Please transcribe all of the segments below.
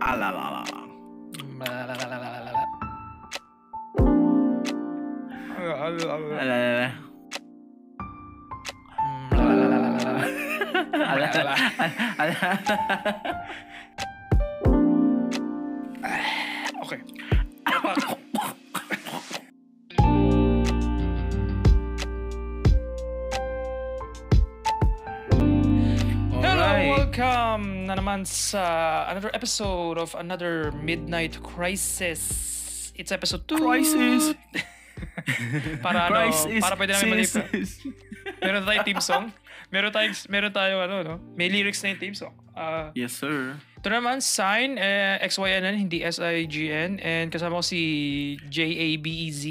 Alalala. Alalala. Okay. Welcome na naman sa another episode of another Midnight Crisis. It's episode 2. Crisis. Para Crisis. para pwede namin manip. Meron tayong team song. Meron tayong may lyrics na yung team song. Yes, sir. Ito naman, Sign, XYNN, hindi SIGN. And kasama ko si JABEZ.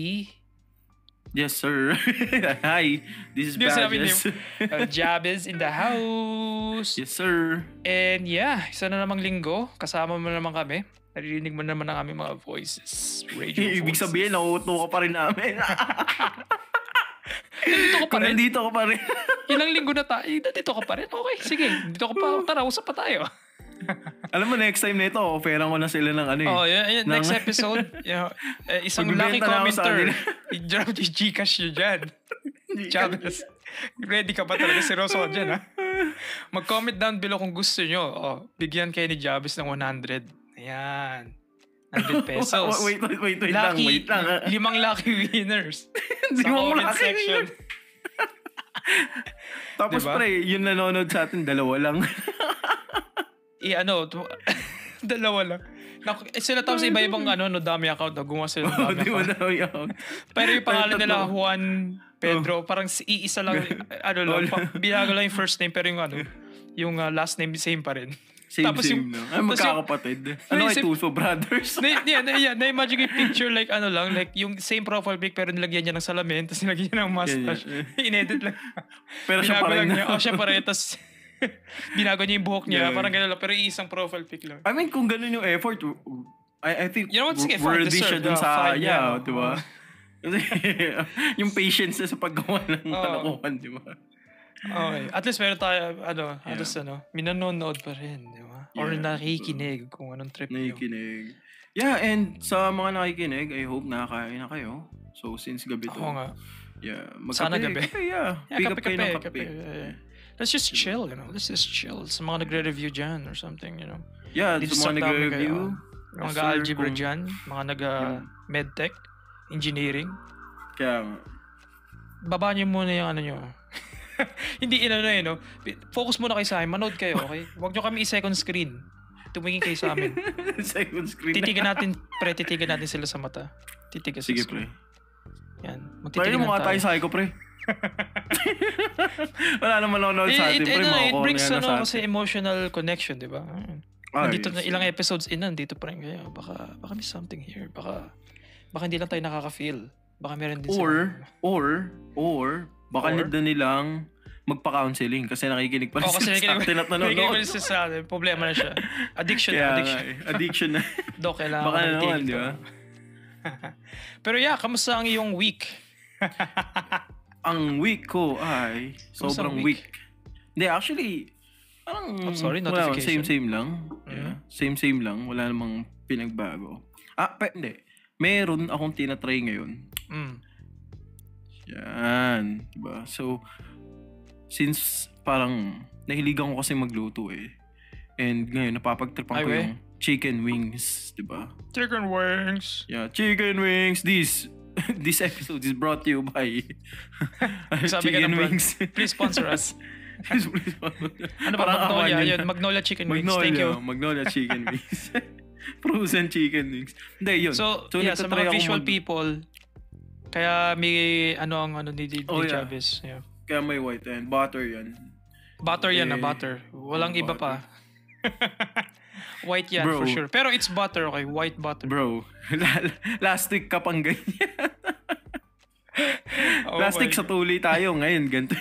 Yes, sir. Hi, this is Badges. Jabez in the house. Yes, sir. And yeah, isa na namang linggo. Kasama mo naman kami. Naririnig mo naman ang aming mga voices. Radio Ibig voices. sabihin, nauuto ka pa rin namin. Nandito ka pa rin? Nandito ka pa rin. Ilang linggo na tayo. Nandito ka pa rin? Okay, sige. Dito ka pa. Tara, usap pa tayo. Alam mo, next time na ito, offeran ko na sila ng ano eh. Oh, yan, next episode, isang lucky commenter. I-drop yung Gcash nyo dyan. Chavez. Ready ka ba talaga? Seryoso ka dyan, ha? Mag-comment down below kung gusto nyo. Oh, bigyan kayo ni Chavez ng 100. Ayan. 100 pesos. Wait lang. 5 lucky winners. Sa Limang comment lucky section. Tapos diba? pre, yung nanonood sa atin, 2 lang. Dalawa lang. Sila tapos iba-ibang dami account. Gumawa sila ng dami account. Pero yung pangalan nila, Juan Pedro, parang iisa lang, binago lang yung first name, pero yung last name same pa rin. Same no? Ay, magkakapatid. Kay Tuso Brothers? Na-imagine yung picture like yung same profile pic pero nilagyan niya ng salamin tapos nilagyan niya ng mustache. In-edit lang. Pero siya pa rin. Siya pa rin. Tapos binago niya yung buhok niya. Parang gano'n lang. Pero isang profile pic lang. I mean, kung gano'n yung effort, I think sige, worthy siya dun sa, yeah, diba? Yung patience sa paggawa ng kalokohan, diba? Okay. At least meron tayo, minanonood pa rin, di ba? Or nakikinig kung anong trip nyo. Nakikinig. Yeah, and sa mga nakikinig, I hope nakakain na kayo. So, since gabi to. Oo nga. Yeah. Sana gabi. Kape, yeah. Pick up kayo ng kape. Let's just chill, Let's just chill. Sa mga nagre-review dyan or something, Yeah, sa mga nagre-review. Mga nag-algebra dyan. Mga nag-medtech. Engineering. Kaya baba nyo muna yung nyo. Hindi focus muna kayo sa akin. Manood kayo, okay? Huwag nyo kami i-second screen. Tumingin kayo sa amin. Second screen. Titigan natin sila sa mata. Titigan sa screen. Yan. Magtitigan mo nga tayo sa ko, pre. Wala naman manonood sa atin, pre. It brings kasi emotional connection, di ba? Nandito na ilang episodes nandito pa rin kayo. Baka may something here. Baka hindi lang tayo nakaka-feel. Baka meron din or baka need na nilang magpa-counseling kasi nakikinig pa rin sila sa atin at nanonood. Nakikinig pa rin sila sa atin. Problema na siya. Addiction na. Dok, kailangan baka na naman, di ba? Pero kamusta ang iyong week? Ang week ko ay sobrang weak. Hindi, actually, sorry, notification. Same lang. Yeah. Same lang. Wala namang pinagbago. Hindi. Meron akong tinatry ngayon. Yan. Diba? So, since parang nahiligan ko kasi magluto and ngayon napapagtripan ko yung chicken wings. Diba? Chicken wings. Yeah, chicken wings. This episode is brought to you by Chicken Wings. Please sponsor us. Ano ba? Magnolia Chicken Wings. Thank you. Magnolia Chicken Wings. Frozen chicken wings. Hindi, yun. So sa mga visual people, kaya may ni Chavez. Yeah. Kaya may white and butter yan. Butter yan butter. Walang iba pa. White yan, bro, for sure. Pero it's butter, okay? White butter. Bro, last week ka pang ganyan. Last week sa tuli tayo, ngayon ganito.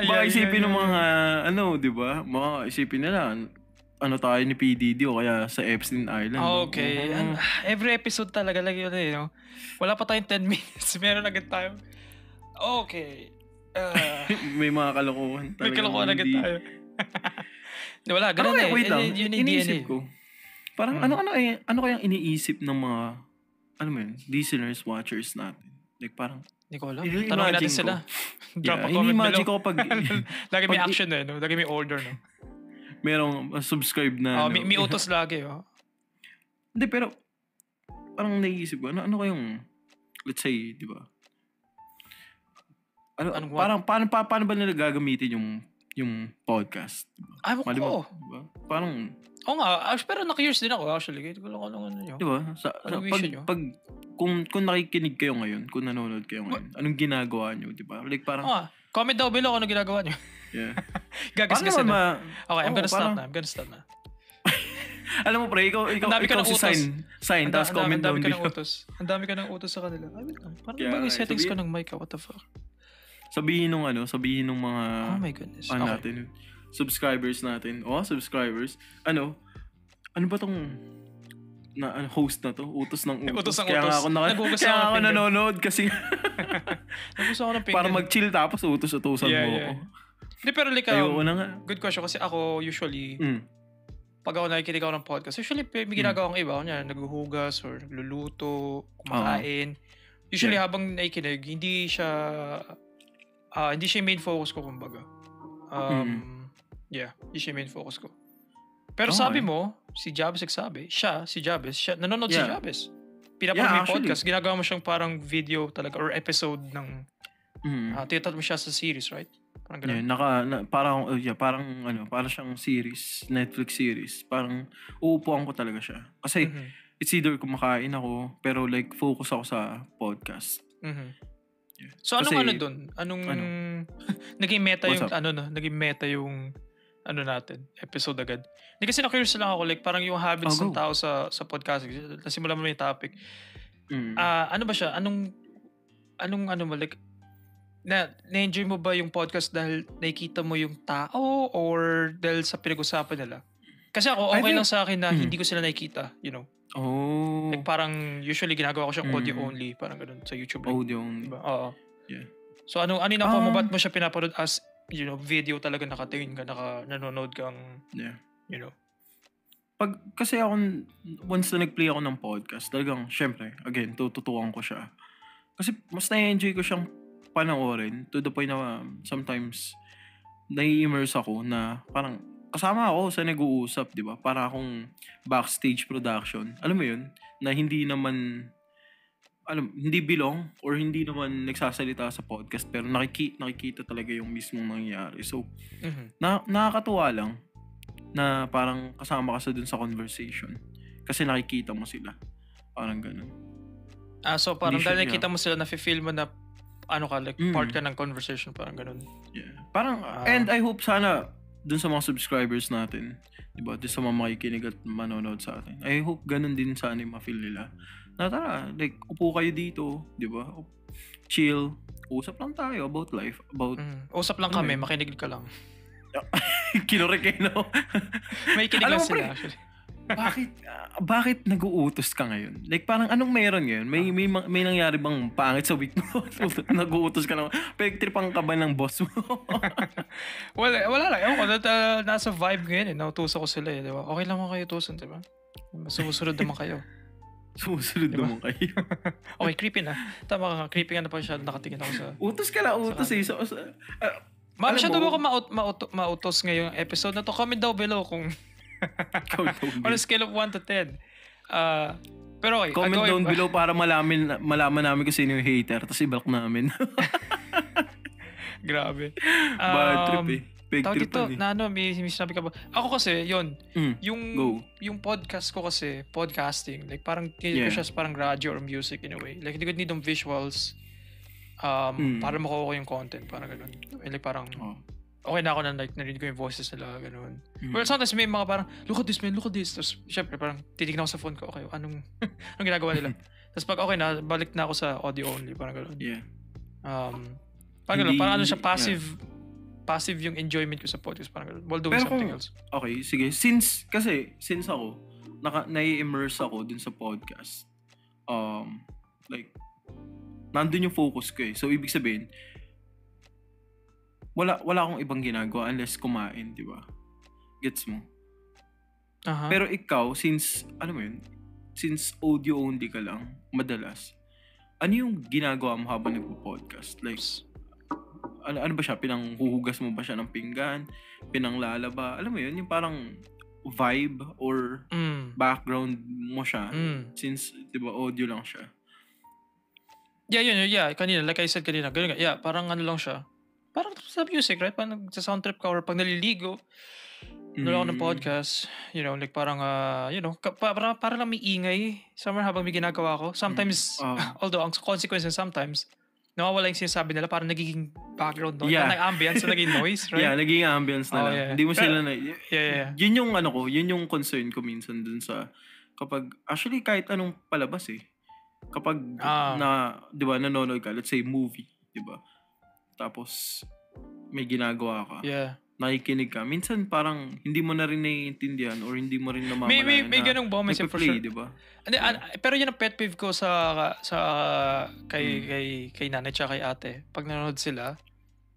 Baka isipin ng mga, di ba? Baka isipin nila, tayo ni PDD o kaya sa Epstein Island. Okay. Every episode talaga lagi yun, Wala pa tayong 10 minutes. Meron agad tayo. Okay. May mga kalokohan talaga. May kalokohan agad tayo. Wala, ganun eh. Wait lang, Yun yung iniisip DNA. ko. Parang ano kayang iniisip ng mga, ano mo yun, listeners, watchers natin? Like parang, Hindi ko alam. Tanongin natin sila. Drop a comment ini-imagine below. ko pag, Lagi may action eh, no? Lagi may order, no? merong subscribe na, May utos lagi, oh. Hindi, pero, parang naiisip ko, ano kayong, let's say, di ba? Paano ba nila gagamitin yung podcast? Diba? Ay, ko. Diba? Parang, oo nga, pero na-curious din ako actually. Kahit ko lang ano nyo. Diba? Kung nakikinig kayo ngayon, kung nanonood kayo ngayon, anong ginagawa nyo, diba? Like parang... comment daw below kung anong ginagawa nyo. Yeah. Gagas kasi na. Okay, I'm gonna stop na. Alam mo pre, ikaw si sign, tapos comment down below. Ang dami ka ng utos sa kanila. Ay, wait lang. Parang bagay settings ko ng mic, what the fuck? Sabihin nung mga... Oh my goodness. Natin, subscribers natin. Subscribers. Ano ba tong host na to? Utos ng utos. Kaya nga ako nanonood kasi nagustuhan ko ng pinggan. Para mag-chill tapos utos-utosan mo ako. Hindi, pero good question kasi ako usually, pag ako nakikinig ako ng podcast, usually may ginagawa akong iba. Kanya, naghuhugas or nagluluto, kumakain. Usually habang nakikinig, hindi siya yung main focus ko, kumbaga. Hindi siya yung main focus ko. Pero sabi mo, si Jabez nagsabi, nanonood si Jabez. Pinapanood mo yung podcast, ginagawa mo siyang parang video talaga or episode ng, tinatat mo siya sa series, right? Parang ganun. Parang siyang series, Netflix series. Parang uupuan ko talaga siya. Kasi it's either kumakain ako, pero like focus ako sa podcast. Yeah. So anong doon? Naging meta yung naging meta yung natin, episode agad. Hindi kasi na-curious lang ako, like parang yung habits ng tao sa podcast. Nasimulan mo yung topic. Ano ba siya? Anong like, na-enjoy mo ba yung podcast dahil nakikita mo yung tao or dahil sa pinag-usapan nila? Kasi ako, okay lang sa akin na hindi ko sila nakikita, you know? Oh. Like parang usually ginagawa ko siyang audio only, parang ganun sa YouTube. Audio only. Diba? Oo. Yeah. So ano mo, ba't mo siya pinapanood as, you know, video talaga nakatingin ka, nanonood kang, you know? Kasi ako, once na nag-play ako ng podcast, talagang, syempre, again, tututukan ko siya. Kasi mas na-enjoy ko siyang panoorin to the point na sometimes nai-immerse ako na parang kasama ako sa nag-uusap, di ba? Para akong backstage production. Alam mo yun? Na hindi naman, hindi belong or hindi naman nagsasalita sa podcast pero nakikita talaga yung mismong nangyayari. So, nakakatuwa lang na parang kasama ka dun sa conversation. Kasi nakikita mo sila. Parang ganun. So parang dahil nakikita mo sila, nafe-feel mo na like part ka ng conversation, parang ganun. Yeah. Parang, and I hope sana dun sa mga subscribers natin, diba? Dun sa mga makikinig at manonood sa atin. I hope ganun din sana yung ma-feel nila. Na tara, like, upo kayo dito, diba? Chill. Usap lang tayo about life. Usap lang kami, makinig ka lang. Kinurek kayo, no? May kinig lang sila, actually. Bakit nag-uutos ka ngayon? Like parang anong meron ngayon? May nangyari bang pangit sa week mo? Nag-uutos ka na. Pagtripan ka ba ng boss mo? wala lang. Ewan ko, nasa vibe ngayon eh. Nautusan ko sila eh. Diba? Okay lang mo kayo tusan, diba? Sumusunod naman kayo. Sumusunod diba? naman kayo. Okay, creepy na. Tama ka, creepy ka na pa siya. Nakatingin ako sa... Utos ka lang, utos eh. Masyado ba ako mautos ngayong episode na to? Comment daw below kung... On a scale of 1 to 10. Pero okay. Comment down below para malaman namin kung sino yung hater. Tapos i-block namin. Grabe. Bad trip eh. Big trip dito, na may sinabi ka ba? Ako kasi, yun. Yung podcast ko kasi, podcasting. Like parang, ko siya parang radio or music in a way. Like, hindi ko need ng visuals para makuha ko yung content. Parang ganun. Like parang... okay na ako na like narinig ko yung voices nila, gano'n. Well, sometimes may mga parang, look at this man, look at this. Tapos, syempre, parang titignan ko sa phone ko, okay, anong ginagawa nila? Tapos pag okay na, balik na ako sa audio only, parang gano'n. Yeah. Parang gano'n, parang ano siya, passive yung enjoyment ko sa podcast, parang gano'n, while doing something else. Okay, sige. Since ako, nai-immerse ako dun sa podcast, like, nandun yung focus ko eh. So, ibig sabihin, wala akong ibang ginagawa unless kumain, di ba? Gets mo? Aha. Pero ikaw, since audio only ka lang, madalas, ano yung ginagawa mo habang nagpo-podcast? Like, ano ba siya? Pinanghuhugas mo ba siya ng pinggan? Pinanglalaba? Alam mo yun, yung parang vibe or background mo siya since, di ba, audio lang siya. Yeah, kanina, like I said kanina, ganun nga, yeah, parang ano lang siya. Parang sa music, right? Parang sa sound trip ka or pag naliligo, nanonood ako ng podcast, like parang, parang lang may ingay somewhere habang may ginagawa ko. Sometimes, although ang consequences sometimes, nawawala yung sinasabi nila, parang nagiging background noise. Yeah. Parang ambience na naging noise, right? Yeah, naging ambience na lang. Yeah. Hindi mo sila na... Yeah. Yun yung yun yung concern ko minsan dun sa... Kapag, actually kahit anong palabas kapag di ba, nanonood ka, let's say movie, di ba? Tapos, may ginagawa ka. Yeah. Nakikinig ka. Minsan parang hindi mo na rin naiintindihan or hindi mo rin namamalayan may ganung moments for sure. Di ba? Pero yun ang pet peeve ko kay nanay tsaka kay ate. Pag nanonood sila,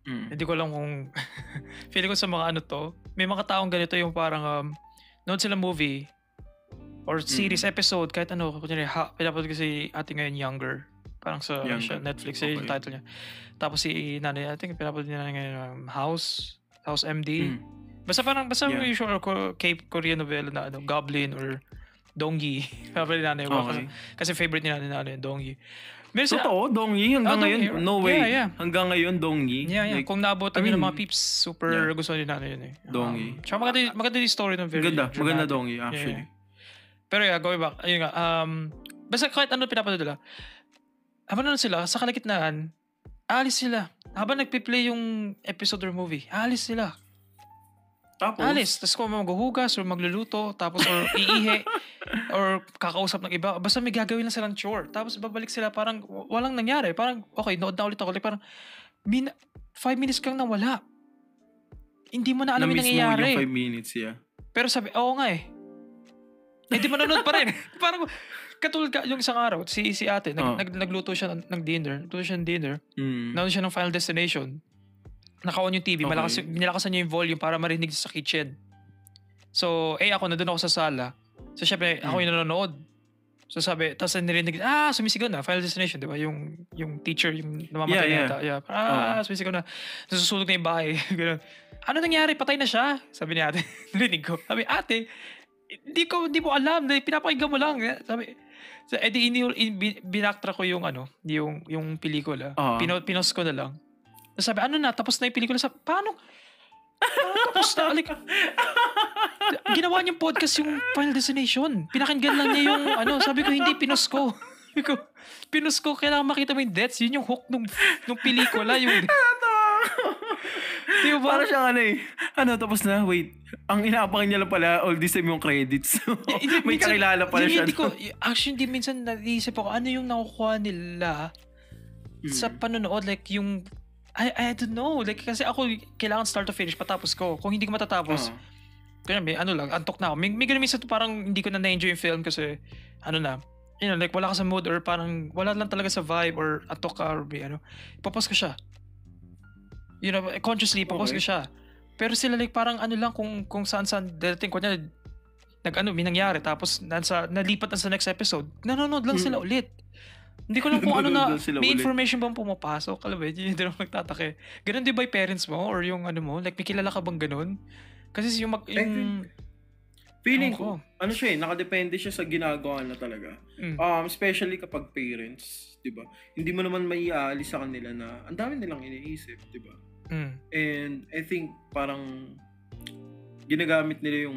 hindi ko alam kung feeling ko sa mga may mga taong ganito yung parang nanonood sila movie or series episode kahit kunyari pinapanood ko si ate ngayon Younger. Parang sa Netflix yung title niya. Tapos si nanay, I think pinapanood niya ngayon House MD. Basta usual Korean novela na Goblin or Donggi. Favorite nanay mo. Kasi favorite ni nanay Donggi. Totoo, Donggi. Hanggang ngayon, no way. Yeah. Hanggang ngayon, Donggi. Yeah. Like, kung naabotan yun ng mga peeps, super gusto ni nanay yun Donggi. Tsaka maganda yung story ng very Maganda Donggi, actually. Pero going back, ayun nga. Basta kahit ano pinapanood nila, habang nanonood sila, sa kalagitnaan, aalis sila. Habang nagpi-play yung episode or movie, aalis sila. Tapos? Aalis. Tapos kung maghuhugas or magluluto, tapos or iihi, or kakausap ng iba, basta may gagawin lang silang chore. Tapos babalik sila, parang walang nangyari. Parang, okay, nood na ulit ako. Like, parang, 5 minutes kang nawala. Hindi mo na alam yung nangyayari. Na-miss mo yung 5 minutes, yeah. Pero sabi, oo nga eh. Di manonood pa rin. Parang, katulad yung isang araw, si ate, nagluto siya ng dinner. Nanonood siya ng Final Destination. Naka-on yung TV. Okay. Nilakasan niya yung volume para marinig sa kitchen. So, ako, nandun ako sa sala. So, syempre, ako yung nanonood. So, sabi, tapos nirinig, sumisigaw na, Final Destination, di ba? Yung teacher, yung namamatay na yata. Yeah. Sumisigaw na. Nasusunog na yung bahay. Ganun. Ano nangyari? Patay na siya? Sabi ni ate. Narinig ko. Sabi, ate, hindi mo alam. Pinapakinggan mo lang. Sabi, binaktra ko yung pelikula. Pinost ko na lang. Sabi, tapos na yung pelikula. Sabi, paano tapos na? Like, ginawa niyang podcast yung Final Destination. Pinakinggan lang niya yung sabi ko, hindi, pinost ko. Pinost ko, kailangan makita mo yung deaths. Yun yung hook nung pelikula. Yung diba? Para siyang tapos na, wait. Ang inaabangan niya lang pala, all this time yung credits. May kakilala pala siya. Actually, minsan naisip ako, ano yung nakukuha nila sa panonood? Like, yung, I don't know. Like, kasi ako, kailangan start to finish, patapos ko. Kung hindi ko matatapos, kaya antok na ako. May ganun minsan parang hindi ko na na-enjoy yung film kasi, like, wala ka sa mood or parang, wala lang talaga sa vibe or antok ka or ipapos ko siya. Consciously, ipapos ko siya. Pero sila like parang lang kung saan dating ko niya may nangyari tapos nalipat na sa next episode. Nanonood lang sila ulit. Hindi ko lang kung may information bang pumapasok. Alam mo, hindi na magtatake. Ganun di ba yung parents mo or yung mo? Like may kilala ka bang ganun? Kasi yung feeling ko, nakadepende siya sa ginagawa na talaga. Especially kapag parents, di ba? Hindi mo naman maiaalis sa kanila na ang dami nilang iniisip, di ba? And I think parang ginagamit nila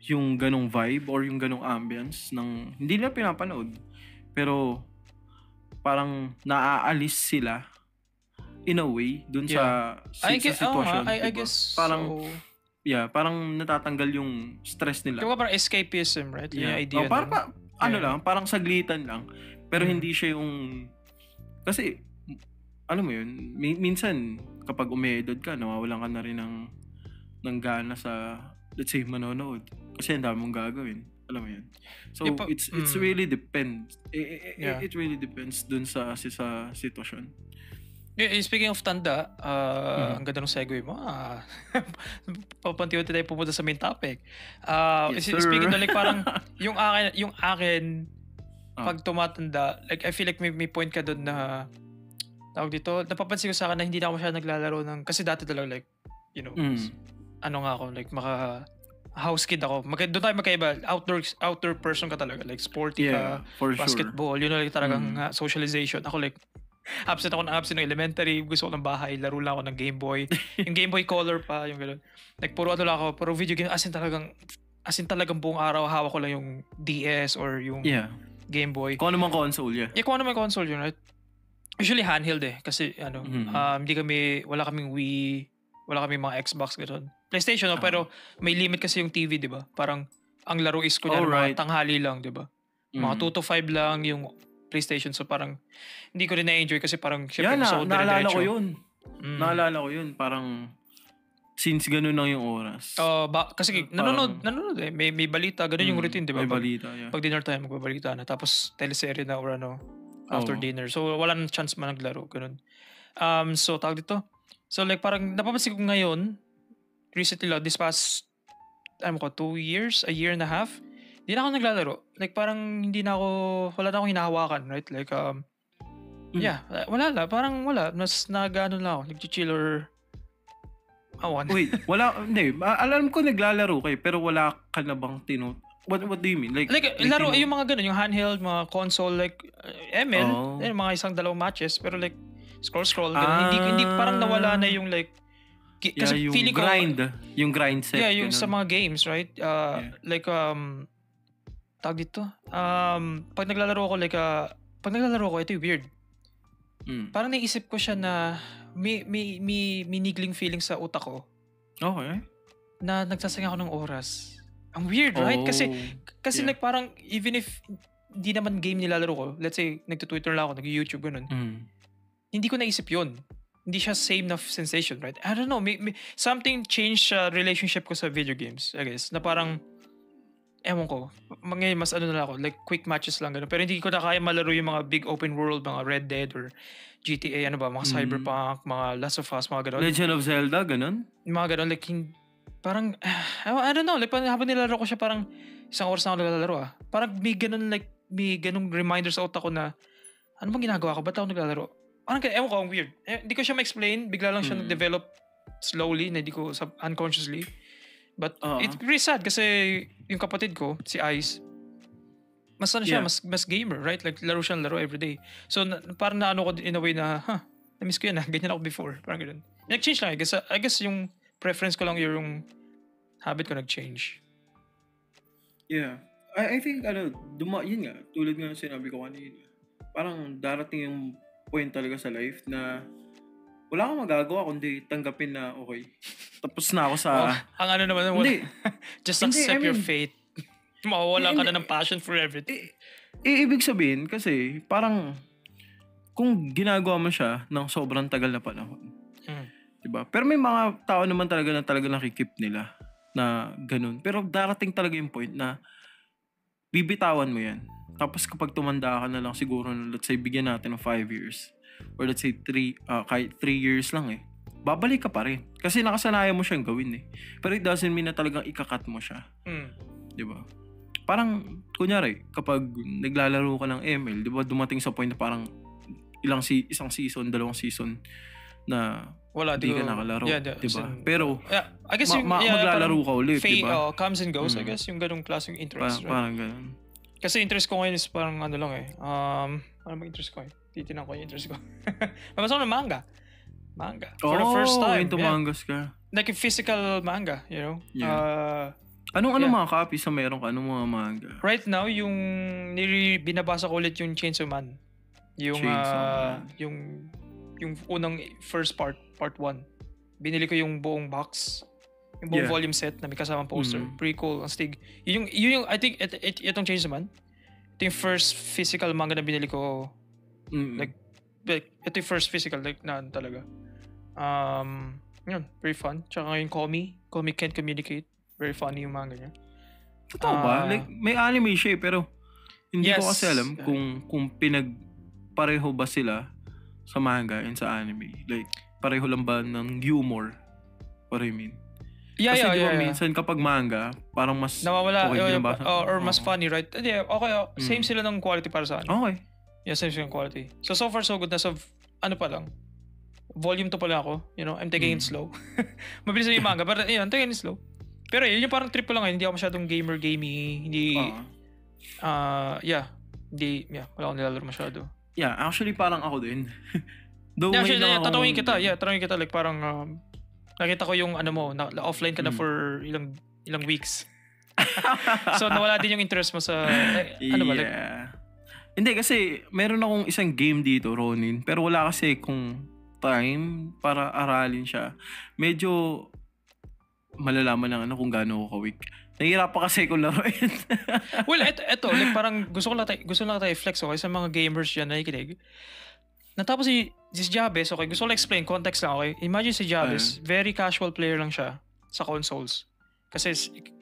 yung ganong vibe or yung ganong ambience ng hindi nila pinapanood. Pero parang naaalis sila in a way dun sa sitwasyon. I guess parang parang natatanggal yung stress nila. Diba parang escapism, right? Yeah. Yung idea lang, parang saglitan lang. Pero hindi siya yung kasi alam mo yun, minsan kapag umiedad ka, nawawalan ka na rin ng gana sa, let's say, manonood. Kasi ang dami mong gagawin. Alam mo yun. So, it's really depends. It really depends dun sa sitwasyon. Speaking of tanda, ang ganda ng segue mo. Papantiwan tayo pumunta sa main topic. Yes, Speaking sir. of like parang yung akin pag tumatanda, like I feel like may point ka doon na tawag dito, napapansin ko sa akin na hindi na ako masyadong naglalaro ng, kasi dati talaga like, you know, ano nga ako, like house kid ako. Doon tayo magkaiba. Outdoor person ka talaga. Like sporty ka, for basketball. Yun like talagang socialization. Ako like, absent ako ng elementary. Gusto ko ng bahay. Laro lang ako ng Game Boy. Yung Game Boy Color pa. Yung gano'n. Like puro ano lang ako. Puro video game. As in talagang buong araw hawak ko lang yung DS or yung Game Boy. Kung ano mang console, kung ano mang console yun, right? Usually handheld kasi wala kaming Wii, wala kaming mga Xbox gano'n. PlayStation, pero may limit kasi yung TV, di ba? Parang ang laro is mga tanghali lang, di ba? Mga 2 to 5 lang yung PlayStation. So parang hindi ko rin na-enjoy kasi parang syempre gusto ko naalala ko yun. Naalala ko yun. Parang since ganun lang yung oras. Kasi nanonood eh. May balita. Ganun yung routine, di ba? May balita, Pag dinner time, magbabalita na. Tapos teleserye na or after dinner. So wala nang chance man naglaro. Ganun. So tawag dito. So like parang napapansin ko ngayon, recently lang, this past 2 years, a year and a half, hindi na ako naglalaro. Like parang wala na akong hinahawakan, right? Like, wala na. Parang wala. Mas nag-ano lang ako, nag-chill or awan. Wait, wala, hindi. Alam ko naglalaro kayo, pero wala ka na bang What do you mean? Like laro, yung mga ganun, yung handheld, mga console, like, ML, mga 1-2 matches, pero like, scroll, ganun. Hindi, parang nawala na yung like, kasi yung feeling yung grind set. Yeah, yung sa mga games, right? Like, tawag dito, pag naglalaro ako, ito yung weird. Parang naisip ko siya na may niggling feeling sa utak ko. Okay. Na nagsasayang ako ng oras. Ang weird, right? Kasi like parang, even if hindi naman game nilalaro ko, let's say, nagtutwitter lang ako, nag-YouTube, ganun. Hindi ko naisip yun. Hindi siya same na sensation, right? I don't know. May something changed relationship ko sa video games, I guess. Na parang, ewan ko, ngayon mas na ako, like quick matches lang, gano'n. Pero hindi ko na kaya malaro yung mga big open world, mga Red Dead or GTA, mga Cyberpunk, mga Last of Us, mga gano'n. Legend of Zelda, gano'n? Mga gano'n, like, parang, I don't know, like, habang nilalaro ko siya, parang, 1 oras na ako naglalaro, Parang may ganun reminder sa utak ko na, ano bang ginagawa ko? Ba't ako naglalaro? Parang, ewan ko, ang weird. Hindi ko siya ma-explain. Bigla lang siya nag-develop slowly, na hindi ko unconsciously. But it's pretty sad kasi yung kapatid ko, si Ice, mas mas gamer, right? Like, laro everyday. So, parang naano ko in a way na, na-miss ko yan ganyan ako before. Parang ganun. Nag-change lang. I guess yung preference ko lang yung habit ko nag-change. Yeah. I think, yun nga, tulad nga sinabi ko kanina, parang darating yung point talaga sa life na wala kang magagawa kundi tanggapin na okay. Tapos na ako sa... ang naman, hindi. Just accept your fate. Mawawala ka na ng passion for everything. Ibig sabihin, kasi parang kung ginagawa mo siya ng sobrang tagal na panahon, diba? Pero may mga tao naman talaga nakikip nila na ganun. Pero darating talaga yung point na bibitawan mo yan. Tapos kapag tumanda ka na lang siguro, let's say, bigyan natin ng 5 years. Or let's say, 3 years lang babalik ka pa rin. Kasi nakasanayan mo siyang gawin Pero it doesn't mean na talagang ikakat mo siya. Diba? Parang, kunyari, kapag naglalaro ka ng ML, diba, dumating sa point na parang isang season, 2 season na wala, di ka nakalaro. Diba? Pero, I guess maglalaro ka ulit, diba? Comes and goes, I guess, yung ganung klaseng interest, right? Parang ganun. Kasi interest ko ngayon is parang ano lang ano bang interest ko Titinan ko yung interest ko. Mabasa ko ng manga. For the first time. Into mangas ka. Like a physical manga, you know? Yeah. Anong mga copies na meron ka? Anong mga manga? Right now, yung binabasa ko ulit yung Chainsaw Man. Yung unang first part 1. Binili ko yung buong box. Yung buong volume set na may kasamang poster. Pretty cool. Ang stig. Yung I think, itong Chainsaw Man, ito yung first physical manga na binili ko. Like, ito yung first physical, like, na talaga. Yun, very fun. Tsaka yung Komi Can't Communicate. Very funny yung manga niya. Totoo ba? Like, may anime siya pero hindi ko kasi alam kung pinagpareho ba sila sa manga and sa anime? Like, pareho lang ba ng humor? What I mean? Yeah, Kasi yeah. minsan kapag manga, parang mas nawawala, okay binabasa. or mas funny, right? Hindi, okay, same sila ng quality para sa akin. Okay. Yeah, same sila ng quality. So far so good. Nasa, ano pa lang, volume 2 pala ako. You know, I'm taking it slow. Mabilis na yung manga, but I'm taking it slow. Pero yun yung parang trip ko lang ngayon. Hindi ako masyadong gamey. Hindi, wala akong nilalaro masyado. Yeah, actually parang ako din. Though tatawin kita. Like parang, nakita ko yung ano mo, offline ka na for ilang weeks. So nawala din yung interest mo sa, ano ba? Like, hindi kasi meron akong isang game dito, Ronin. Pero wala kasi kung time para aralin siya. Medyo malalaman lang kung gaano ako ka-weak. Nahihirapan kasi kung laruin. Well, eto like parang gusto lang tayo flex, okay, sa mga gamers dyan na nakikinig. Natapos si Jabez, okay, gusto ko lang explain, context lang, okay. Imagine si Jabez, very casual player lang siya sa consoles. Kasi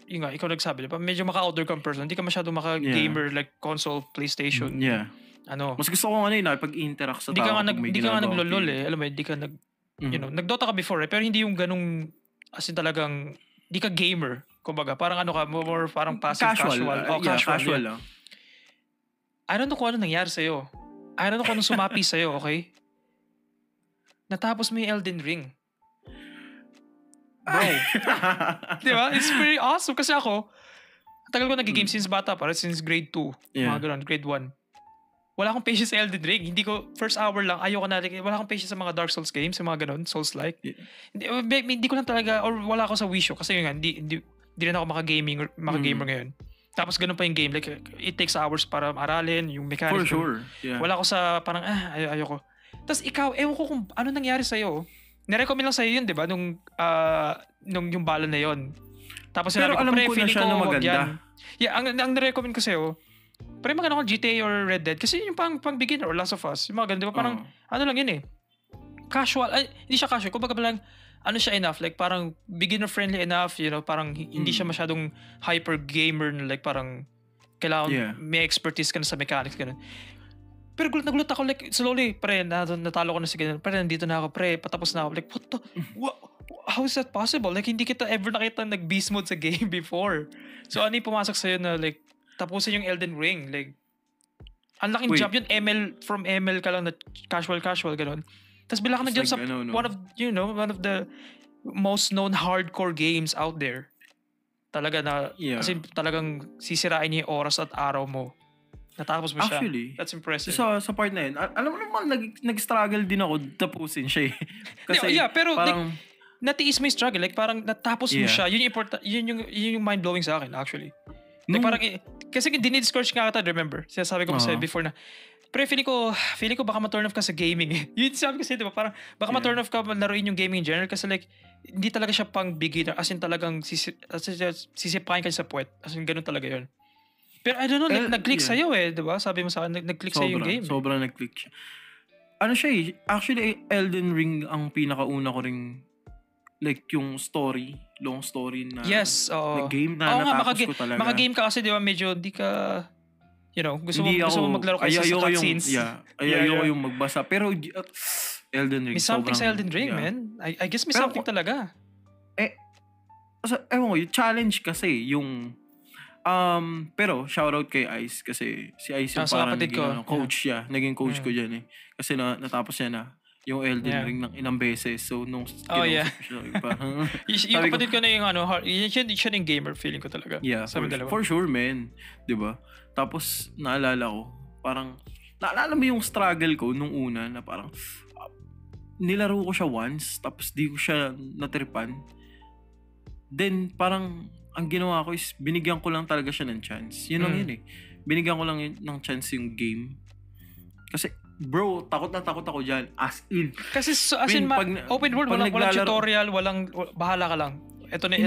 yun nga, ikaw nagsabi, diba? Medyo maka-outdoor kang person, hindi ka masyado maka-gamer like console, PlayStation. Yeah. Ano? Mas gusto ko pag-interact sa tao. Hindi ka nga naglolol eh. Alam mo, hindi ka nag-Dota ka before eh, pero hindi yung ganung, as in talagang, hindi ka gamer. Kumbaga, parang ano ka, more parang passive casual. Casual lang. I don't know kung ano nangyari sa'yo. I don't know kung anong sumapi sa'yo, okay? Natapos mo yung Elden Ring. Bro. Diba? It's pretty awesome. Kasi ako, tagal ko nag-game since bata para, since grade 2. Mga ganun, grade 1. Wala akong patience sa Elden Ring. Hindi ko, first hour lang, ayoko na, wala akong patience sa mga Dark Souls games, sa mga ganun, Souls-like. Hindi ko lang talaga, or wala ako sa wisyo. Kasi yun nga, hindi rin ako maka-gamer ngayon. Tapos ganun pa yung game. Like, it takes hours para aralin, yung mechanics. For sure. Yeah. Wala ako sa, parang, ayoko. Tapos ikaw, ewan ko kung ano nangyari sa'yo. Nirecommend lang sa'yo yun, di ba? Nung yung bala na yun. Tapos pero alam ko na siya na maganda. Yeah, ang nirecommend ko sa'yo, pre maganda ko GTA or Red Dead. Kasi yung pang beginner or Last of Us. Yung mga ganun, di ba? Parang, ano lang yun eh. Casual. Hindi siya casual. Kumbaga lang, ano siya enough. Like parang beginner-friendly enough. You know, parang hindi siya masyadong hyper-gamer. Like parang, kailangan may expertise ka na sa mechanics. Ganun. Pero nagulat ako, like, slowly, pre, natalo ko na si ganun. Pre, nandito na ako, pre, patapos na ako. Like, how is that possible? Like, hindi kita ever nakita nag-beast mode sa game before. So, ano yung pumasok sa'yo na, like, tapusin yung Elden Ring? Like, ang laking jump yun, from ML ka lang na casual, ganun. Tapos bila ka na dyan sa one of the most known hardcore games out there. Talaga na, kasi talagang sisirain niya yung oras at araw mo. Natapos mo siya. Actually, that's impressive. Sa part na yun, alam mo naman, nag-struggle din ako tapusin siya eh. Kasi pero parang, like, natiis mo yung struggle. Like parang natapos mo siya. Yun yung mind-blowing sa akin actually. Like parang, kasi dinidiscourage nga kita, remember? Sinasabi ko sa'yo before na, pero feeling ko baka ma-turn off ka sa gaming eh. Yun sabi ko sa'yo, diba? Parang, baka ma-turn off ka laruin yung gaming in general kasi like, hindi talaga siya pang beginner. As in talagang sisipain ka sa puwet. As in ganun talaga yun. Pero I don't know, nag-click sa'yo eh, diba? Sabi mo sa akin, nag-click sa'yo yung game. Sobrang nag-click siya. Ano siya eh, actually Elden Ring ang pinakauna ko ring, like yung long story na game na natapos ko talaga. Maka-game ka kasi diba medyo di ka, you know, gusto mo maglaro kasi sa cutscenes. Ayoko yung magbasa. Pero Elden Ring, may something sa Elden Ring, man. I guess may something talaga. Ewan ko, yung challenge kasi, yung pero shoutout kay Ice kasi si Ice yung parang naging coach siya. Naging coach ko dyan eh. Kasi natapos niya na yung Elden Ring ng ilang beses. So, nung kinausap siya, parang yung kapatid ko na yung siya yung gamer feeling ko talaga. Yeah, for sure, man. Diba? Tapos, naalala ko, naalala mo yung struggle ko nung una na parang, nilaro ko siya once, tapos di ko siya natripan. Then, parang, ang ginawa ko is, binigyan ko lang talaga siya ng chance. Yun lang yun eh. Binigyan ko lang ng chance yung game. Kasi, bro, takot ako dyan. As in. Kasi, open world, walang tutorial, bahala ka lang. Ito na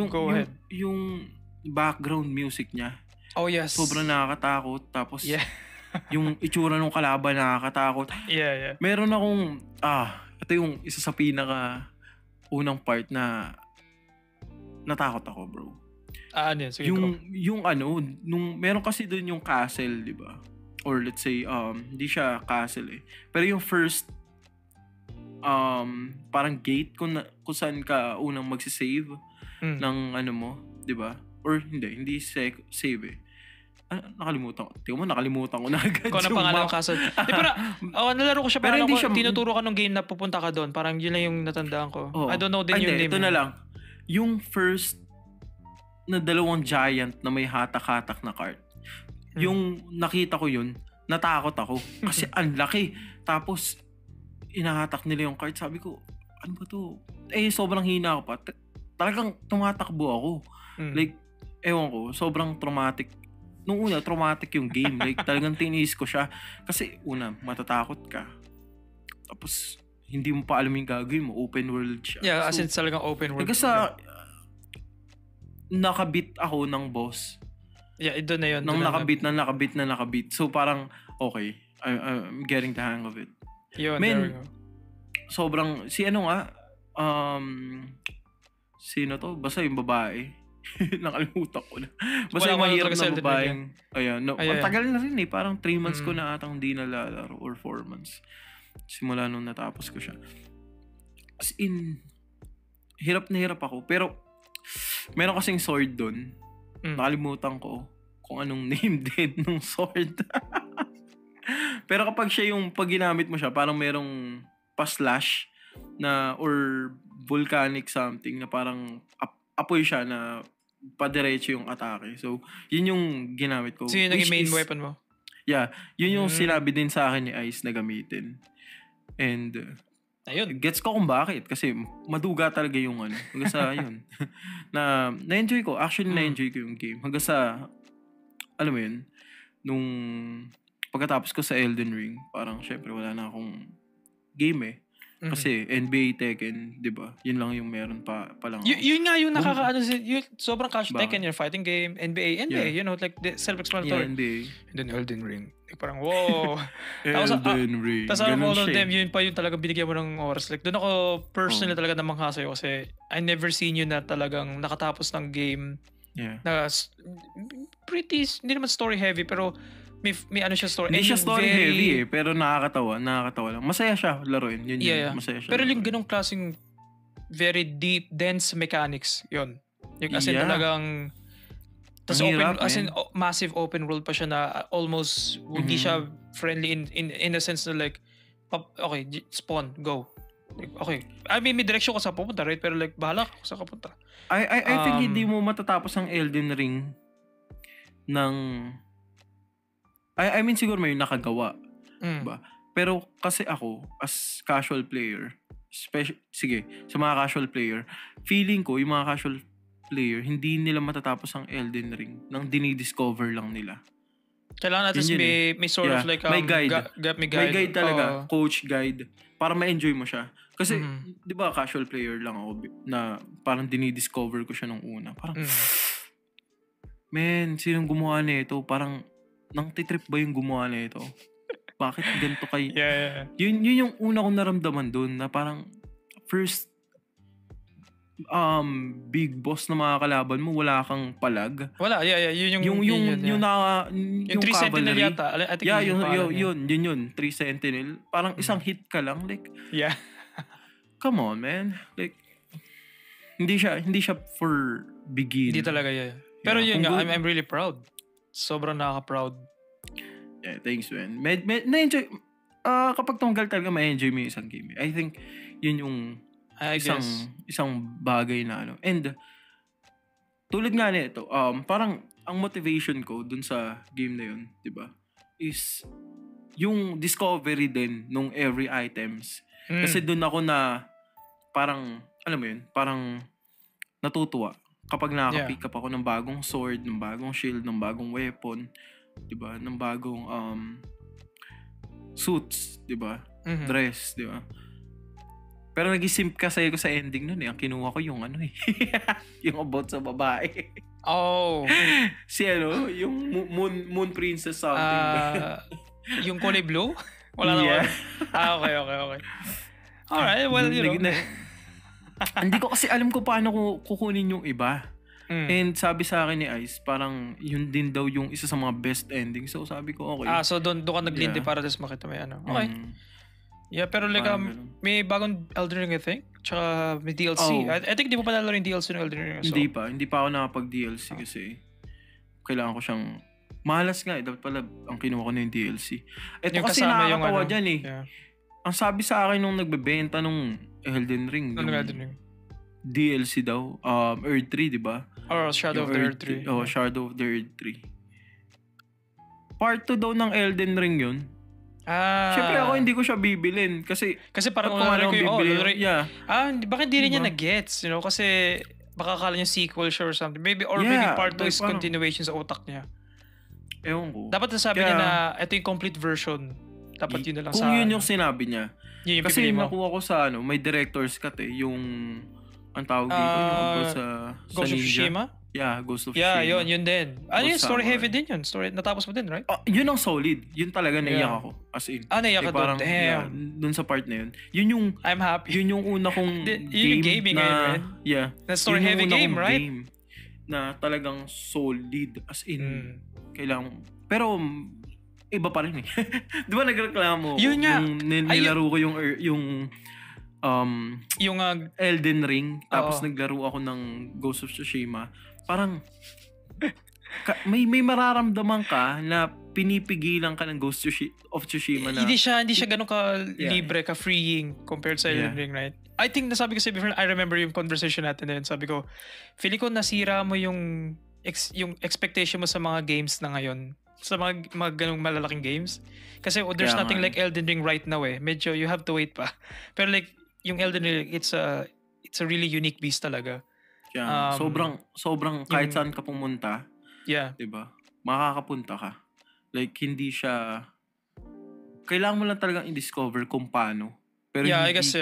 go ahead. Yung background music niya. Oh, yes. Sobrang nakakatakot. Tapos, yung itsura ng kalaban nakakatakot. Yeah. Meron akong, ito yung isa sa unang part na natakot ako, bro. Ano yun? Sige, yung nung meron kasi doon yung castle, di ba? or let's say, hindi siya castle eh. Pero yung first, parang gate kung saan ka unang magsisave ng ano mo, di ba? Or hindi save eh. Nakalimutan ko. Tingnan mo, nakalimutan ko na agad. Kung ano pangalan ng castle. Pero, nalaro ko siya, pero hindi siya, tinuturo ka nung game na pupunta ka doon. Parang yun lang yung natandaan ko. I don't know din yung name. Ito na lang. Yung first na dalawang giant na may hatak-hatak na cart. Yung nakita ko yun, natakot ako. Kasi ang laki. Tapos, inahatak nila yung cart. Sabi ko, ano ba to? Sobrang hina ako pa. Talagang tumatakbo ako. Like, ewan ko, sobrang traumatic. Nung una, traumatic yung game. Like, talagang tinis ko siya. Kasi, una, matatakot ka. Tapos, hindi mo pa alam yung gagawin mo. Open world siya. Yeah, as in talagang open world. Kasi nakabit ako ng boss. Yeah, ito na yun. Nang nakabit. So, parang, okay. I'm getting the hang of it. Yun, there we go. Sobrang, sino to? Basta yung babae. Nakalimutan ko na. Basta yung mahirap na babaeng. Ang tagal na rin eh. Parang 3 months ko na atang hindi nalalaro or 4 months. Simula nung natapos ko siya. As in, hirap na hirap ako. Pero, meron kasing sword dun. Nakalimutan ko kung anong name din ng sword. Pero kapag siya yung, pag ginamit mo siya, parang merong pa-slash na, or volcanic something na parang apoy siya na padiretso yung atake. So, yun yung ginamit ko. So, yun yung main weapon mo? Yeah. Yun yung sinabi din sa akin ni Ice na gamitin. And, ayun. Gets ko kung bakit. Kasi, maduga talaga yung ano. Hanggang sa, yun. Na-enjoy ko. Actually, na-enjoy ko yung game. Hanggang sa, alam mo yun, nung pagkatapos ko sa Elden Ring, parang, syempre, wala na akong game eh. Kasi NBA Tekken, 'di ba? Yun lang yung meron pa lang. Yun nga yung nakakaano sobrang casual Tekken, your fighting game, NBA, you know, like self-explanatory. Yeah, NBA. And then Elden Ring. Parang wow. Elden Ring. Tapos all of them, yun pa yung talagang binigyan mo ng oras. Like doon ako personally talaga namangha sa'yo kasi I never seen you na talagang nakatapos ng game. Yeah. Na pretty, hindi naman story heavy pero may ano siya story. Hindi siya story heavy eh, pero nakakatawa lang. Masaya siya laruin. Yun, masaya siya. Pero yung ganong klaseng very deep, dense mechanics, yun. Yung as in talagang tas open, as in massive open world pa siya na almost hindi siya friendly in a sense na like okay, spawn, go. Like, okay. I mean, may direction ka sa pupunta, right? Pero like, bahala ka sa kapunta. I think hindi mo matatapos ang Elden Ring ng I mean, siguro may nakagawa. Diba? Pero kasi ako, as casual player, sige, sa mga casual player, feeling ko, yung mga casual player, hindi nila matatapos ang Elden Ring nang dinidiscover lang nila. Kailangan natin may sort of like may guide. May guide talaga, coach guide, para ma-enjoy mo siya. Kasi, di ba, casual player lang ako na parang dinidiscover ko siya nung una. Parang, man, sinong gumawa nito? Parang, nang titrip ba yung gumawa na ito? Bakit ganito kay... Yeah. Yun yung una kong naramdaman doon na parang first big boss na mga kalaban mo, wala kang palag. Wala, yun yung yung 3 Sentinel yata. I think yun. 3 Sentinel. Parang isang hit ka lang. Like, yeah. Come on, man. Like, hindi siya for begin. Hindi talaga, Pero yun nga, I'm really proud. Sobrang nakaka-proud. Yeah, thanks, man. Na-enjoy. Kapag tunggal talaga, ma-enjoy mo yung isang game. I think, yun yung isang bagay na ano. And, tulad nga nito, parang, ang motivation ko dun sa game na yun, diba, is, yung discovery din nung every items. Kasi dun ako na, parang, alam mo yun, parang, natutuwa. Kapag nakaka-pick up ako ng bagong sword, ng bagong shield, ng bagong weapon, 'di ba? Ng bagong suits, 'di ba? Dress, 'di ba? Pero nag-simp kasi ako sa ending noon eh. Ang kinuha ko yung ano eh. Yung about sa babae. Oh. Si ano, yung Moon Princess something. Yung kulay blue? Wala naman. Okay. Alright, well, you know. Hindi ko kasi alam ko paano ko kukunin yung iba. And sabi sa akin ni Ice, parang yun din daw yung isa sa mga best ending. So sabi ko, okay. So doon ka naglindi para tapos makita may ano. Okay. Yeah, pero like may bagong Elden Ring I think. Tsaka may DLC. I think di mo pa nalaro yung DLC ng Elden Ring. So. Hindi pa ako nakapag-DLC kasi kailangan ko siyang malas nga dapat pala ang kinuha ko na yung DLC. Ito yung kasi nakakatawa dyan eh. Yeah. Ang sabi sa akin nung nagbebenta nung Elden Ring. Elden Ring? DLC daw. Earth 3, di ba? Or Shadow of the Earth 3. Shadow of the Earth 3. Part 2 daw ng Elden Ring yun. Siyempre ako hindi ko siya bibilin kasi parang ko bibilin. Bakit di rin niya na-gets, you know? Kasi baka akala niya sequel siya or something. Maybe part 2 is continuation sa utak niya. Ewan ko. Dapat nasabi niya na ito yung complete version. Dapat yun na lang kung yun yung sinabi niya. Yung kasi nakuha ko sa may director's cut yung ang tawag dito yung sa Ghost of Tsushima? Yeah, Ghost of Tsushima. Yeah, yun din. Yun, story heavy din yun. Natapos mo din, right? Yun ang solid. Yun talaga naiyak ako. As in. Naiyak ka doon. Damn. Dun sa part na yun. Yun yung I'm happy. Yun yung una kong game gaming na right? Yeah. Na story heavy game, right? Game na talagang solid. As in, kailangan. Pero iba pa rin eh. Di ba nagreklamo yun nga. Nilaro ko yung Elden Ring tapos naglaro ako ng Ghost of Tsushima. Parang may mararamdaman ka na pinipigilan ka ng Ghost of Tsushima na hindi siya ganun ka libre, ka freeing compared sa Elden Ring, right? I think nasabi ko sa before, I remember yung conversation natin na yun. Sabi ko, feeling ko nasira mo yung expectation mo sa mga games na ngayon. Sa mga ganung malalaking games. Kasi there's nothing like Elden Ring right now eh. Medyo you have to wait pa. Pero like yung Elden Ring, it's a really unique beast talaga. Yeah. Sobrang kahit saan ka pumunta. Yeah. 'Di ba? Makakapunta ka. Like hindi siya kailangan mo lang talagang i-discover kung paano. Pero I guess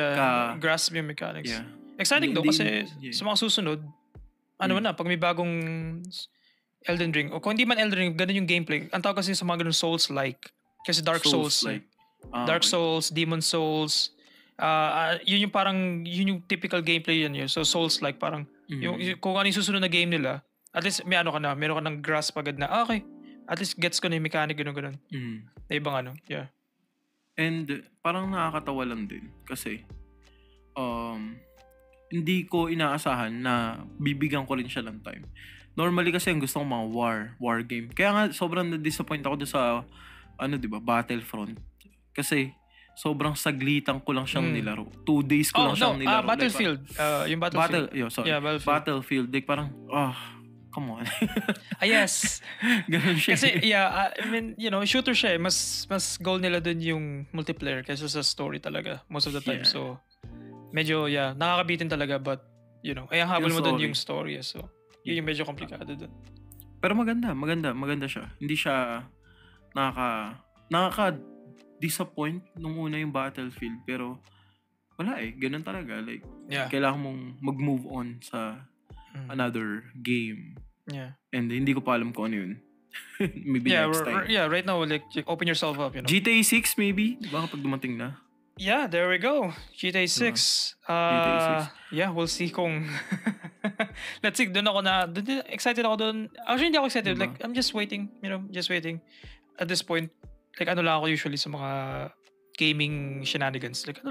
grasp yung mechanics. Yeah. Exciting though kasi sa mga susunod pag may bagong Elden Ring o kung hindi man Elden Ring, ganun yung gameplay. Ang tawag kasi sa mga ganun Souls-like. Kasi Dark Souls. Dark Souls, Demon Souls. Yun yung typical gameplay yun. So Souls-like parang yung kung ano yung susunod na game nila, at least meron ka ng grasp agad na okay. At least gets ko na yung mechanic ganun. Na ibang yeah. And parang nakakatawa lang din kasi hindi ko inaasahan na bibigyan ko rin siya ng time. Normally kasi ang gusto ko mga war game. Kaya nga sobrang na-disappoint ako doon sa Battlefront. Kasi sobrang saglitan ko lang siyang nilaro. 2 days ko lang siyang nilaro. Battlefield. Yung Battlefield. Battlefield. Like parang, come on. Yes. Ganun siya. Kasi, I mean, shooter siya eh. Mas goal nila dun yung multiplayer kaysa sa story talaga. Most of the time. So, medyo, nakakabitin talaga. But, ang habol mo dun yung story. So, yun yung medyo komplikado dun. Pero maganda siya. Hindi siya nakaka-disappoint nung una yung Battlefield. Pero, wala eh. Ganun talaga. Like, kailangan mong mag-move on sa another game. Yeah. And hindi ko pa alam kung ano yun. Maybe next time. Right now, like, open yourself up, GTA 6 maybe? Baka pag dumating na. Yeah, there we go. GTA 6. GTA 6. Yeah, we'll see kung... Let's see, excited ako doon. Actually, hindi ako excited. Diba? Like, I'm just waiting. Just waiting. At this point, like, lang ako usually sa mga gaming shenanigans. Like,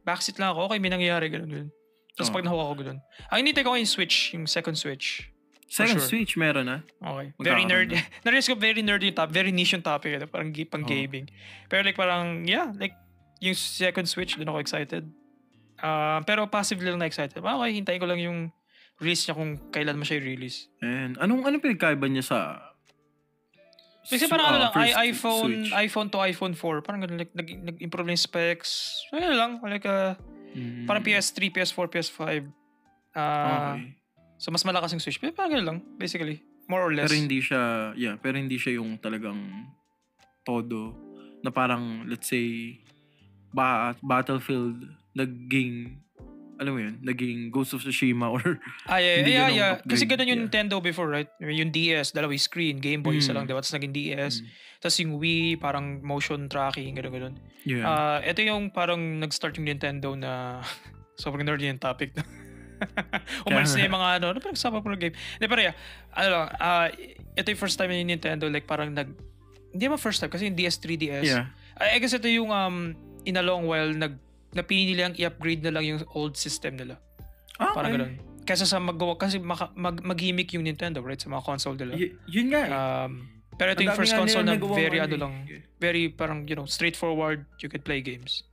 backseat lang ako. Okay, may nangyayari, ganun. Tapos pag nahuha ko ganun. Ang hinintay ko yung Switch, yung second Switch. Second Switch, meron na. Okay. Very nerd. Na-realize ko very nerdy yung topic. Very niche yung topic. Parang pang gaming. Pero like parang, like, yung second Switch, doon ako excited. Pero passively lang na-excited. Okay, hintayin ko lang yung release niya kung kailan mo siya i-release. And anong pinagkaiba niya sa kasi parang iPhone to iPhone 4. Parang ganun, like, nag-improve yung specs. Ano lang, like, parang PS3, PS4, PS5. Okay. So, mas malakas yung Switch. Pero parang ganun lang, basically. More or less. Pero hindi siya yung talagang todo na parang, let's say, Battlefield naging Ghost of Tsushima or yeah. Kasi ganun yung Nintendo before, right? Yung DS, dalawa yung screen, Game Boy isa lang, diba? Tapos naging DS. Tapos yung Wii, parang motion tracking, ganun. Yeah. Ito yung parang nag-start yung Nintendo na sobrang nerdy yung topic na. Umalis na yung mga ano pinag-usapan po ng game. Hindi, pero yeah, ito yung first time ni Nintendo, like parang hindi mo first time kasi yung DS 3DS. Yeah. I guess ito yung in a long while napili nilang i-upgrade na lang yung old system nila. Parang ganoon. Kaysa sa magawa kasi mag-gimmick yung Nintendo, right, sa mga console nila. Yun nga. Pero ito yung first console na very very parang straightforward, you could play games.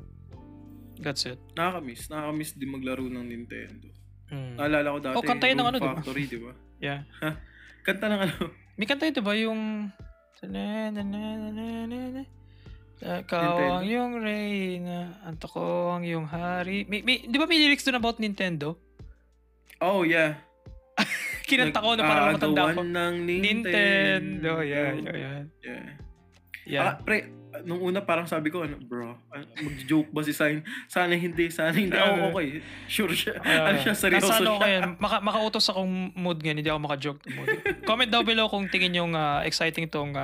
That's it. Nakakamiss din maglaro ng Nintendo. Naalala ko dati kantayin ng Factory, di ba? Yeah. Kanta ng ano? May kanta ito ba yung Ikaw ang yung reyna, anto ko ang yung hari. Di ba may lyrics doon about Nintendo? Oh, yeah. Kinanta ko na parang matanda ko. Ng Nintendo. Yeah. Pre, nung una parang sabi ko, bro, mag-joke ba si Sign? Sana hindi. Okay. Sure siya. Siya, seryoso siya. Ko yan. Makautos akong mood ngayon, hindi ako maka-joke ng mood. Comment down below kung tingin yung exciting tong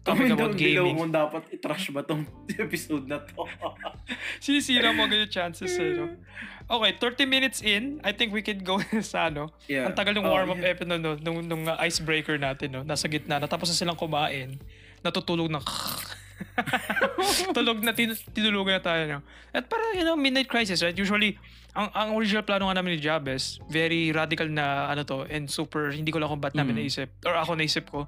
topic about gaming. Comment down below kung dapat i-trash ba tong episode na to. Sinisira mo agad yung chances no? Okay, 30 minutes in, I think we could go sa Yeah. Ang tagal ng warm-up episode nung icebreaker natin, no? Nasa gitna na. Tapos na silang kumain. Natutulog na tulog na tinulugan na tayo, no? At parang midnight crisis, right? Usually ang original plano nga namin ni Jabez, very radical na and super hindi ko lang kung ba't namin naisip or ako naisip ko.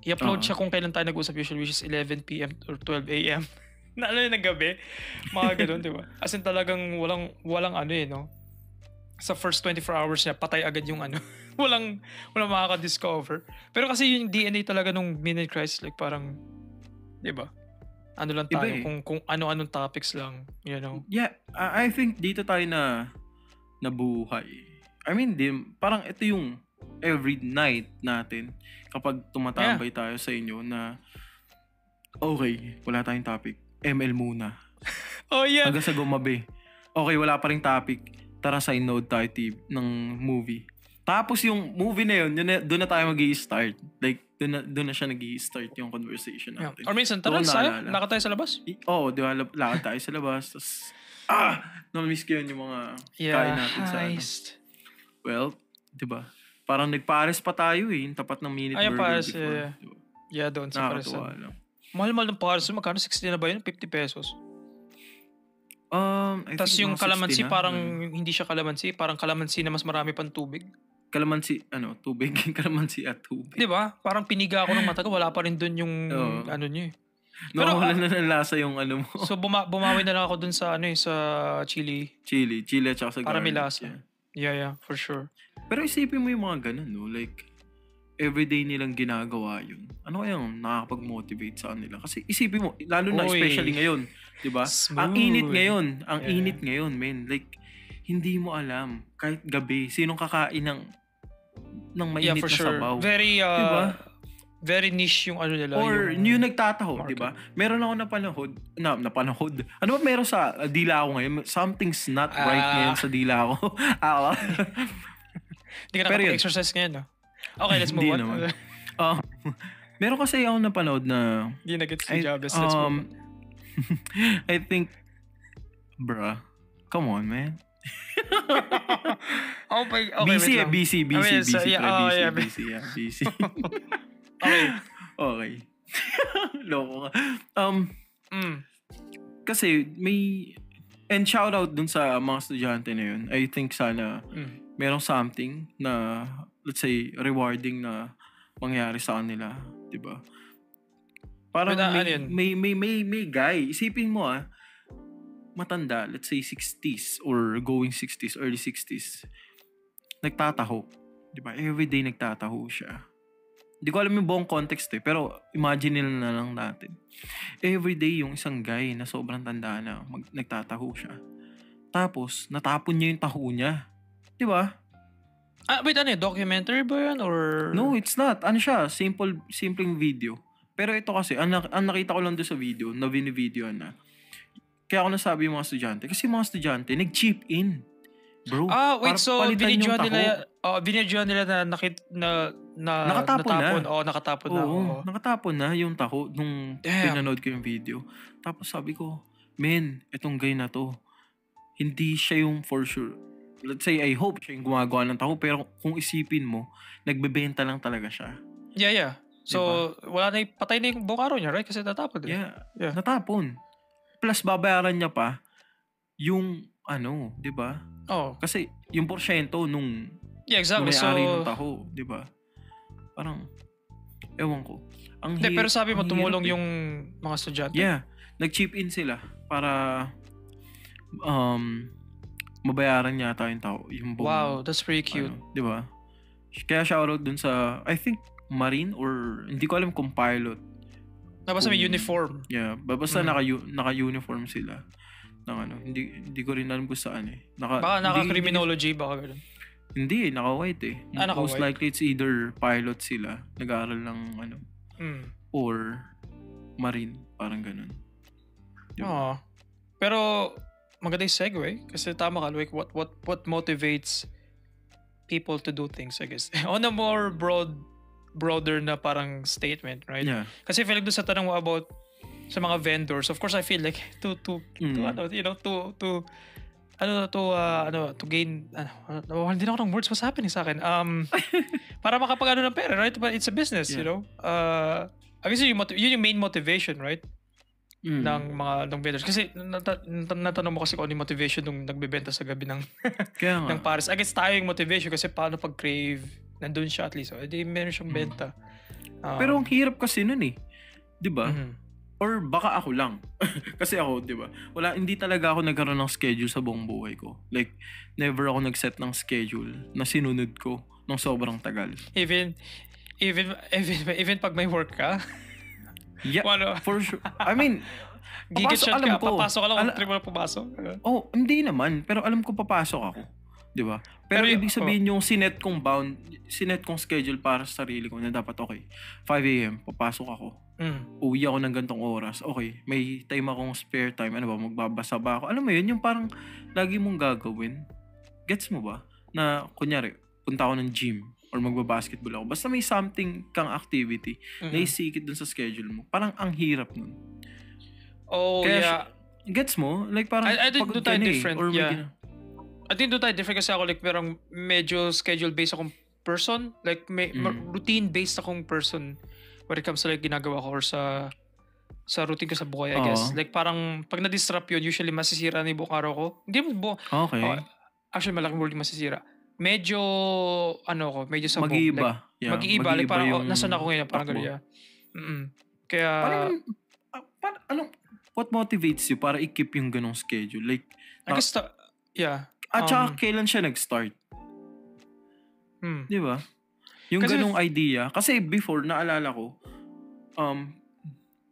I-upload siya kung kailan tayo nag-usap usually, which is 11 PM or 12 AM. Na ng gabi. Mga ganun, di ba? As in talagang walang no? Sa first 24 hours niya, patay agad yung walang makaka-discover. Pero kasi yung DNA talaga nung midnight crisis, like parang, di ba? Ano lang tayo, kung ano-anong topics lang, Yeah, I think dito tayo na nabuhay. I mean, parang ito yung every night natin kapag tumatambay tayo sa inyo na okay, wala tayong topic. ML muna. Oh, yeah. Hanggang sa gumabi. Okay, wala pa ring topic. Tara, side note tayo ng movie. Tapos yung movie na yun, doon na tayo mag-i-start. Like, doon na siya nag-i-start yung conversation natin. Or minsan, tara, lakad tayo sa labas? Oo, di ba? Lakad tayo sa labas. Tapos, namiss ko yun yung mga kain natin sa Well, di ba? Parang nagpares pa tayo yung tapat ng Minute Burger Pares, before. Yeah, doon sa Pares. Nakakatuwa lang. Mahal ng Pares, magkano? 60 na ba yun? 50 pesos? Tapos yung kalamansi, parang hindi siya kalamansi. Parang kalamansi na mas marami pang tubig. Kalamansi, tubig. Kalamansi at tubig. Di ba? Parang piniga ako ng mata ko. Wala pa rin dun yung niya. Pero wala na ng lasa yung mo. So bumawi na lang ako dun sa sa chili. Chili at saka sa garlic. Para may lasa. Yeah, for sure. Pero isipin mo yung mga ganun, no? Like, everyday nilang ginagawa yun. Ano kayang nakakapag-motivate sa kanila? Kasi isipin mo, lalo na especially ngayon, di ba? Ang init ngayon, men. Like, hindi mo alam, kahit gabi, sinong kakain ng mainit na sabaw. Very, diba? Very niche yung nila. Or yung nagtataho, di ba? Meron ako napanahod. Ano ba meron sa dila ko ngayon? Something's not right ngayon sa dila ko. Hindi ka nakapag-exercise ngayon, no? Okay, let's move on. Meron kasi ako napanood na hindi na-get si Jabez. Let's move on. I think, bruh, come on, man. Okay, busy. Okay. Loko ka. Kasi and shout out dun sa mga estudyante na yun. I think sana merong something na, let's say, rewarding na mangyari sa kanila, 'di ba? Parang may guy, isipin mo matanda, let's say 60s or going 60s, early 60s. Nagtataho, 'di ba? Everyday nagtataho siya. Hindi ko alam yung buong context pero imagine na lang natin. Everyday yung isang guy na sobrang tanda na nagtataho siya. Tapos natapon niya yung taho niya. 'Di ba? Wait, documentary ba yan or? No, it's not. Ano siya? Simpleng video. Pero ito kasi, ang nakita ko lang doon sa video, na video na. Kaya ako nasabi yung mga estudyante. Kasi mga estudyante, nag-chip in. Bro, wait, so binidyoan nila na nakatapon na. Nakatapon na. Oo, nakatapon na yung taho nung pinanood ko yung video. Tapos sabi ko, men, etong guy na to, hindi siya yung for sure. let's say, I hope siya yung gumagawa ng taho, pero kung isipin mo, nagbebenta lang talaga siya. Yeah. So, wala na patay na yung buong araw niya, right? Kasi natapon. Yeah. Natapon. Plus, babayaran niya pa yung, di ba? Oh. Kasi, yung porsyento nung exactly. may-ari ng taho, di ba? Parang, ewan ko. Pero sabi mo, tumulong yung mga estudyante. Yeah. Nag-chip in sila para mabayaran niya yung tao. Yung buong, wow, that's pretty cute. Di ba? Kaya shoutout dun sa, I think, Marine or hindi ko alam kung pilot. Basta may uniform. Yeah, basta naka-uniform sila. Hindi ko rin alam kung saan eh. Baka naka-criminology, baka gano'n. Hindi, naka-white eh. Most naka-white. likely it's either pilot sila, nag-aaral ng or Marine, parang gano'n. Diba? Pero maganda yung segue kasi tama ka, like what motivates people to do things, I guess. On a more broader na parang statement, right? Yeah. Kasi feel like doon sa tanong mo about sa mga vendors, of course I feel like to gain hindi na ako ng words, what's happening sa akin, para makapag ng pera, right? But it's a business, you know. I guess yun yung main motivation, right? ng vendors. Kasi natanong mo kasi kung ano yung motivation nung nagbebenta sa gabi ng ng Paris. I guess tayo yung motivation kasi paano pag crave nandun siya at least. So, edi meron siyang benta. Pero ang hirap kasi nun eh. 'Di ba? Or baka ako lang. Kasi ako, 'di ba? Hindi talaga ako nagkaroon ng schedule sa buong buhay ko. Like never ako nag-set ng schedule na sinunod ko ng sobrang tagal. Even pag may work ka. Yeah, for sure. I mean, papasok ka lang kung trip mo na pumasok. Hindi naman. Pero alam ko papasok ako. Di ba? Pero ibig sabihin yung sinet kong schedule para sa sarili ko na dapat 5 a.m. papasok ako. Uwi ako ng gantong oras. Okay, may time akong spare time. Magbabasa ba ako? Alam mo yun, yung parang lagi mong gagawin. Gets mo ba? Na kunyari, punta ako ng gym or magbabasketball ako. Basta may something kang activity na isikit dun sa schedule mo. Parang ang hirap nun. Kaya, gets mo? Like parang I think doon tayo different. Or I think doon tayo different kasi ako like parang medyo schedule-based akong person. Like routine-based akong person when it comes to like ginagawa ko or sa routine ko sa buhay, I guess. Like parang pag na-disrupt yun, usually masisira na yung buong araw ko. Hindi mo Okay. Actually, malaking word yung masisira. Medyo sabog. Mag-iiba. Like, mag-iiba. Like parang nasan ako ngayon? Parang gano'n. Kaya... what motivates you para i-keep yung ganong schedule? Like, I guess, at saka kailan siya nag-start? Di ba? Yung ganong idea. Kasi before, naalala ko,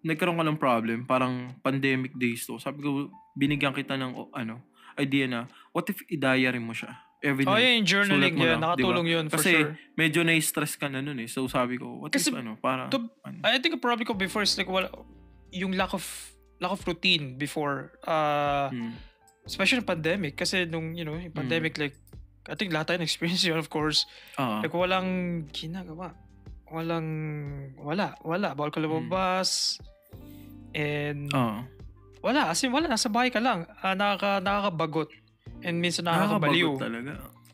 nagkaroon ka ng problem. Parang pandemic days to. Sabi ko, binigyan kita ng idea na, what if i-diary mo siya? Every night. Yung journaling yan. Nakatulong yun for kasi sure. Kasi medyo na-stress ka na nun eh. So sabi ko, I think a problem ko before is like, yung lack of routine before. Especially the pandemic. Kasi nung, yung pandemic, like, I think lahat tayo na-experience yun, of course. Like, walang ginagawa. Wala. Bawal ka lumabas. And, wala. As in, wala. Nasa bahay ka lang. Nakakabagot. And minsan nakakabaliw. Nakakabagot talaga.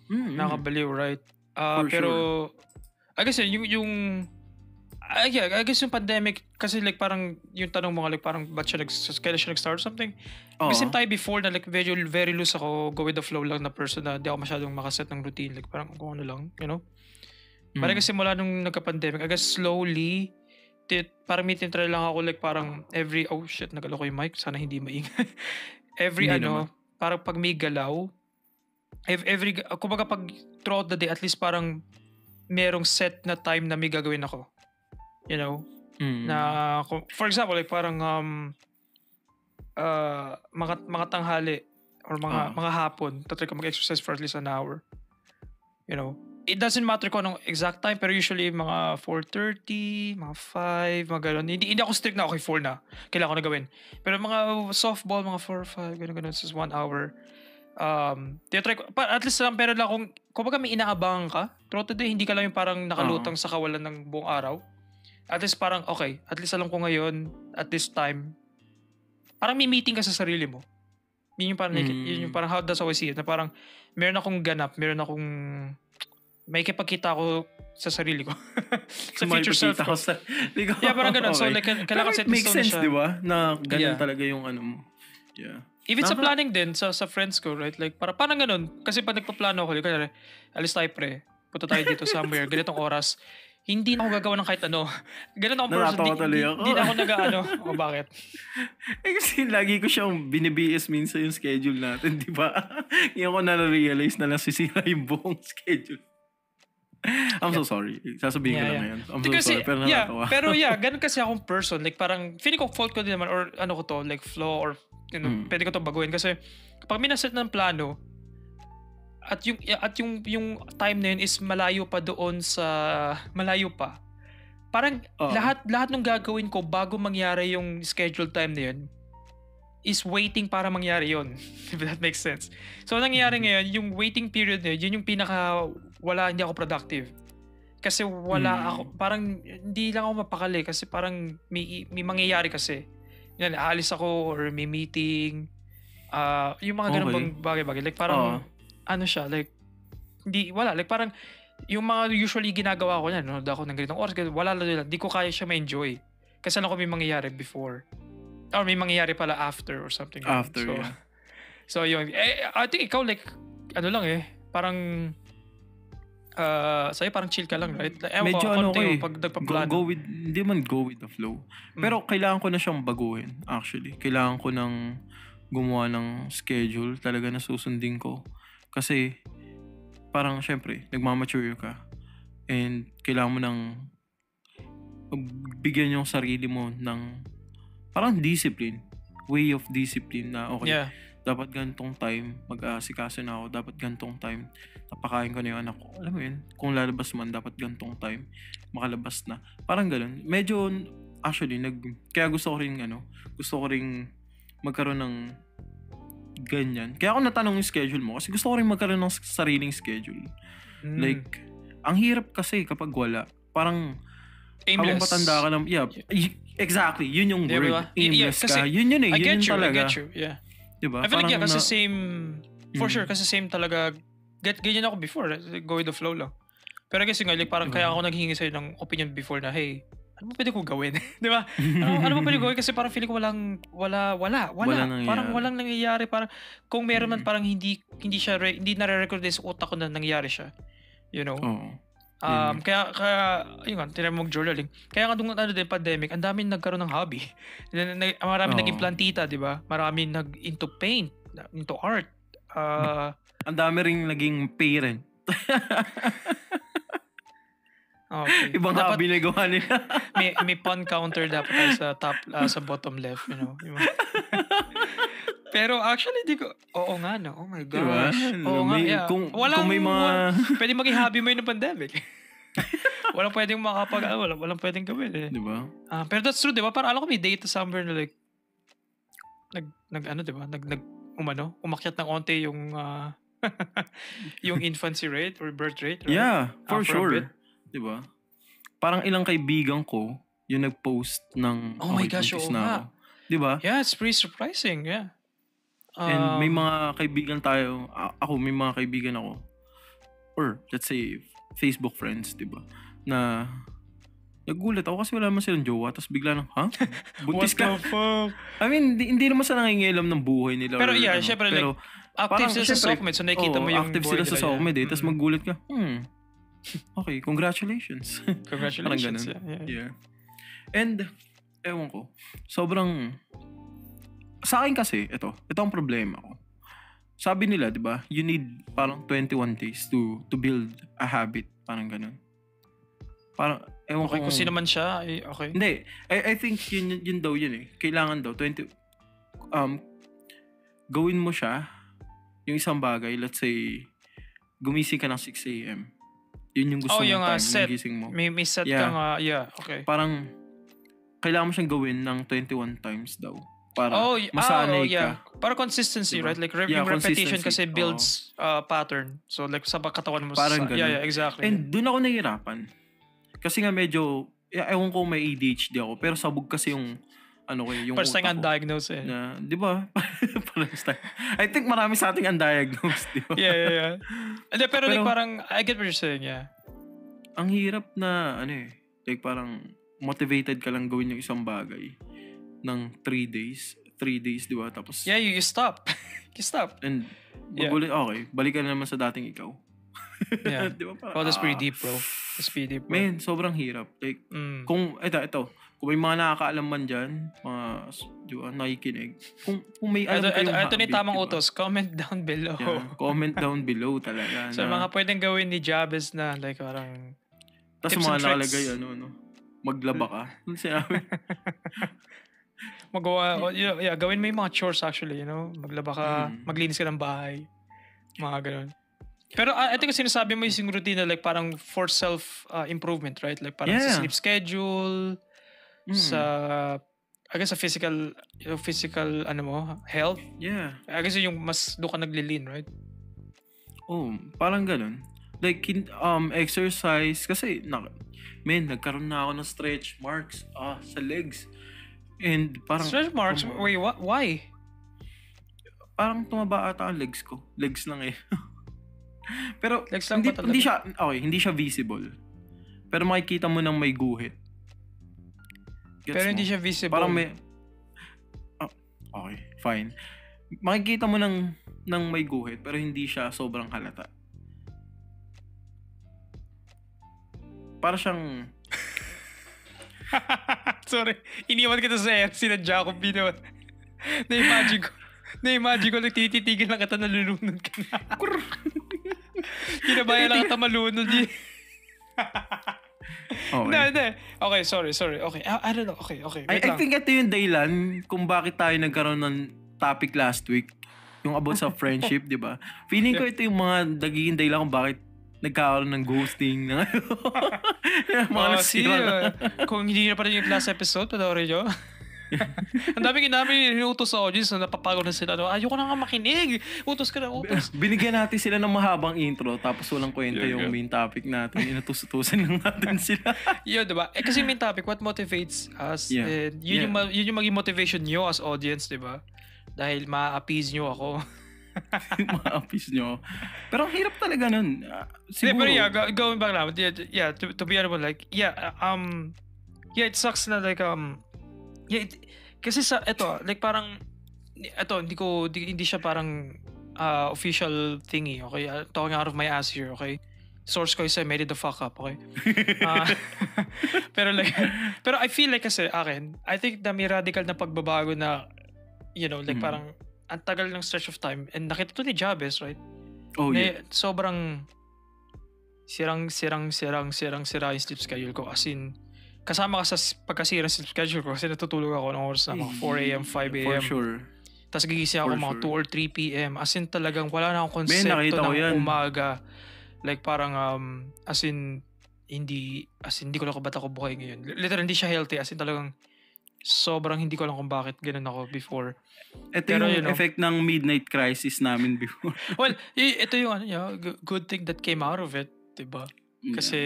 Nakakabaliw, right? Pero, sure. I guess I guess yung pandemic, kasi like parang yung tanong mo like parang ba't kailan siya nag-start or something. Kasi tayo before na like very loose ako, go with the flow lang na person na di ako masyadong makaset ng routine. Like parang kung ano lang, you know? Parang kasi mula nung nagka-pandemic, I guess slowly, parang may tinry lang ako like parang every, oh shit, nagalo ko yung mic, sana hindi maingay. Parang pag may galaw, kumbaga pag throughout the day, at least parang merong set na time na may gagawin ako. You know? Na, for example, like parang mga tanghali or mga hapon, tatry ko mag-exercise for at least an hour. You know? It doesn't matter kung anong exact time, pero usually mga 4:30, mga 5, mga gano'n. Hindi ako strict na, okay, 4 na. Kailangan ko na gawin. Pero mga softball, mga 4, 5, gano'n, just 1 hour. Tinatry ko, at least lang, pero lang kung baga may inaabangan ka, throughout the day, hindi ka lang yung parang nakalutang sa kawalan ng buong araw. At least parang, okay, at least alam ko ngayon, at this time, parang may meeting ka sa sarili mo. Yun yung parang, yun yung parang how does always see it, na parang meron akong ganap, may kipagkita ako sa sarili ko. Sa future self ko. Yeah, parang ganun. So, like, kailangan set makes stone sense, siya. di ba? Na ganun talaga yung ano mo. Yeah. Even sa planning din, sa friends ko, right? Like, parang ganun. Kasi pag nagpaplano ako, like, alis tayo pre, punta tayo dito somewhere, ganitong oras, hindi na ako gagawa ng kahit ano. Ganun akong person. Hindi na ako nag-ano. O bakit? Kasi lagi ko siyang binibiis minsan yung schedule natin, di ba? Yung ko na-realize na nasisira yung buong schedule. I'm so sorry. Sasabihin ko lang ngayon. I'm so sorry. Pero nakatawa. Pero ganun kasi akong person. Like parang, feeling ko fault ko din naman or ano ko to, like flaw or pwede ko to baguhin. Kasi kapag minaset ng plano, at yung time na yun is malayo pa doon sa malayo pa. Parang lahat ng gagawin ko bago mangyari yung scheduled time na yun is waiting para mangyari yun. If that makes sense. So nangyayari ngayon, yung waiting period na yun yung pinaka hindi ako productive. Kasi ako, parang hindi lang ako mapakali kasi parang may mangyayari kasi. Yan, aalis ako or may meeting. Yung mga ganun bang bagay-bagay. Like parang ano siya, like, like parang, yung mga usually ginagawa ko yan, no, ako ng ganitong oras, wala lang, di ko kaya siya ma-enjoy. Kasi alam ko may mangyayari before. Or may mangyayari pala after or something. After, so, yeah. So, yun. I think ikaw, like, ano lang parang, sa'yo parang chill ka lang, right? Medyo ano ko pag nagpaplano. Hindi man go with the flow. Pero kailangan ko na siyang baguhin, actually. Kailangan ko nang gumawa ng schedule talaga na susundin ko. Kasi, parang syempre, nagmamature ka. And kailangan mo nang bigyan yung sarili mo ng parang discipline. Way of discipline na okay. Dapat ganitong time, mag-aasikaso na ako. Dapat ganitong time, napakain ko na yung anak ko. Alam mo yun, kung lalabas man, dapat ganitong time, makalabas na. Parang ganun. Medyo, actually, kaya gusto ko rin magkaroon ng ganyan. Kaya ako natanong yung schedule mo kasi gusto ko rin magkaroon ng sariling schedule. Like, ang hirap kasi kapag wala. Parang, habang matanda ka lang, exactly, yun yung word. Diba? Aimless ka. Yun eh. I get talaga. I get you, yeah. Diba? I feel like, kasi same, for sure, kasi same talaga, ganyan ako before, go with the flow lang. Pero kasi nga, like, parang kaya ako naghihingi sa'yo ng opinion before na, hey, ano ba pwede kong gawin? Di ba? Ano ba pwede gawin? Kasi parang feeling ko wala. Parang walang nangyayari. Parang, kung meron man, parang hindi nare-record sa utak ko na nangyayari siya. You know? Kaya yun nga, tinanong mong journaling. Kaya nga nung pandemic, ang daming nagkaroon ng hobby. Maraming naging plantita, di ba? Maraming into paint, into art. Ang dami ring naging parent. Okay. Ibang hobby na gawa nila. may pun counter dapat tayo sa top, sa bottom left, you know. Pero actually, oo nga, no? Oh my gosh. Diba? Oo nga, yeah. Kung may mga... pwede maging hobby mo yun ng pandemic. Walang pwedeng walang pwedeng gawin eh. Diba? Pero that's true, diba? Parang alam ko may data somewhere na like, diba? Umakyat ng onte yung, yung infancy rate or birth rate, right? Yeah, for sure. Diba? Parang ilang kaibigan ko yung nag-post ng oh my gosh, oo nga. Diba? Yeah, it's pretty surprising, yeah. And may mga kaibigan tayo, may mga kaibigan ako, or let's say, Facebook friends, diba? Na nagulat ako kasi wala naman silang jowa, tapos bigla lang, buntis ka? What the fuck? I mean, hindi naman sa nangingialam ng buhay nila. Pero yeah, syempre, like, active sila sa SOCMED, so nakikita mo yung active sila sa SOCMED, tapos magulat ka, okay, congratulations. Congratulations. Yeah. And, ewan ko, sobrang, sa akin kasi, ito ang problema ko. Sabi nila, di ba, you need parang 21 days to build a habit. Parang ganun. Parang, ewan ko. Kung sino man siya, okay. Hindi. I think yun daw yun eh. Kailangan daw, gawin mo siya, yung isang bagay, let's say, gumising ka ng 6 a.m. Yun yung gusto mong time, set. Yung gising mo. May set kang, okay. Parang, kailangan mo siyang gawin ng 21 times daw. Para masanay ka. Para consistency, diba? Right? Like, repetition kasi builds pattern. So, like, sa katawan mo. Parang ganun. Yeah, exactly. And doon ako nahihirapan. Kasi nga medyo, ewan ko may ADHD ako, pero sabog kasi yung yung First time utak ko. undiagnosed eh. Na, di ba? First time. I think marami sa ating undiagnosed, di ba? Yeah. Pero like parang, I get what you're saying, yeah. Ang hirap na, like parang motivated ka lang gawin yung isang bagay ng 3 days. 3 days, di ba? Tapos, yeah, you stop. You stop. And, okay, balikan na naman sa dating ikaw. Yeah. Di ba? Oh, that's pretty deep, bro. That's pretty deep, bro. Man, sobrang hirap. Like, ito, kung may mga nakakaalam man dyan, mga, di ba, nakikinig, kung may alam kayong ito na yung tamang diba? utos. Comment down below. Yeah, comment down below talaga. So, mga pwedeng gawin ni Jabez na, like, parang, tapos mga nakalagay, maglaba ka. Ano sinabi? Gawin mo yung mga chores actually, maglaba ka, maglinis ka ng bahay, mga ganun. Pero I think sinasabi mo yung routine na like parang for self-improvement, right? Like parang sa sleep schedule, sa, I guess sa physical health. Yeah. I guess yung mas doon ka nagli-lean, right? Oh, parang ganun. Like, exercise, kasi, nagkaroon na ako ng stretch marks sa legs. And parang... Stretch marks? Wait, what? Why? Parang tumaba ata ang legs ko. Legs lang eh. Pero, legs lang hindi siya visible. Pero makikita mo nang may guhit. Pero hindi siya visible. Parang may... okay, fine. Makikita mo nang may guhit, pero hindi siya sobrang halata. Para siyang... Sorry, iniwan kita sa air. Sinadya ko, binawan. Na-imagine ko, nagtititigil lang kita, nalulunod ka na. Kinabayan lang kita malunod eh. Okay. Hindi. Okay, sorry. Okay, I don't know. Okay. I think ito yung dahilan kung bakit tayo nagkaroon ng topic last week. Yung about sa friendship, di ba? Feeling ko ito yung mga nagiging dahilan kung bakit nagkakaroon ng ghosting. Kung hindi na pa rin yung last episode, panoorin nyo. Ang daming inutos sa audience na napapagod na sila. Ayoko na nga makinig. Utos ka na, utos. Binigyan natin sila ng mahabang intro tapos walang kwenta yung main topic natin. Inutos-utusan lang natin sila. Yun, diba? Kasi main topic, what motivates us? Yeah. Yun yung maging motivation nyo as audience, diba? Dahil ma-appease nyo ako. Ma-appease nyo. Pero ang hirap talaga nun. Siguro. Pero going back now. Yeah, to be honest, like, it sucks na like, kasi sa ito like parang hindi siya parang official thingy, okay? Talking out of my ass here, okay? Source ko is I made it the fuck up, okay? Pero I feel like kasi akin, I think na may radical na pagbabago na like parang ang tagal ng stretch of time and nakita to ni Jabez, right? Oh, yeah. Sobrang sirang yung sleep schedule ko, as in kasama ka sa pagkasira sa schedule ko kasi natutulog ako ng oras na mga 4 a.m., 5 a.m. For sure. Tapos gigising ako mga 2 or 3 p.m. As in talagang wala na akong konsepto ng umaga. Like parang, as in hindi ko lang kung ba't ako buhay ngayon. Literal, hindi siya healthy. As in talagang sobrang hindi ko lang kung bakit ganun ako before. Ito yung effect ng midnight crisis namin before. Well, ito yung good thing that came out of it, diba? Kasi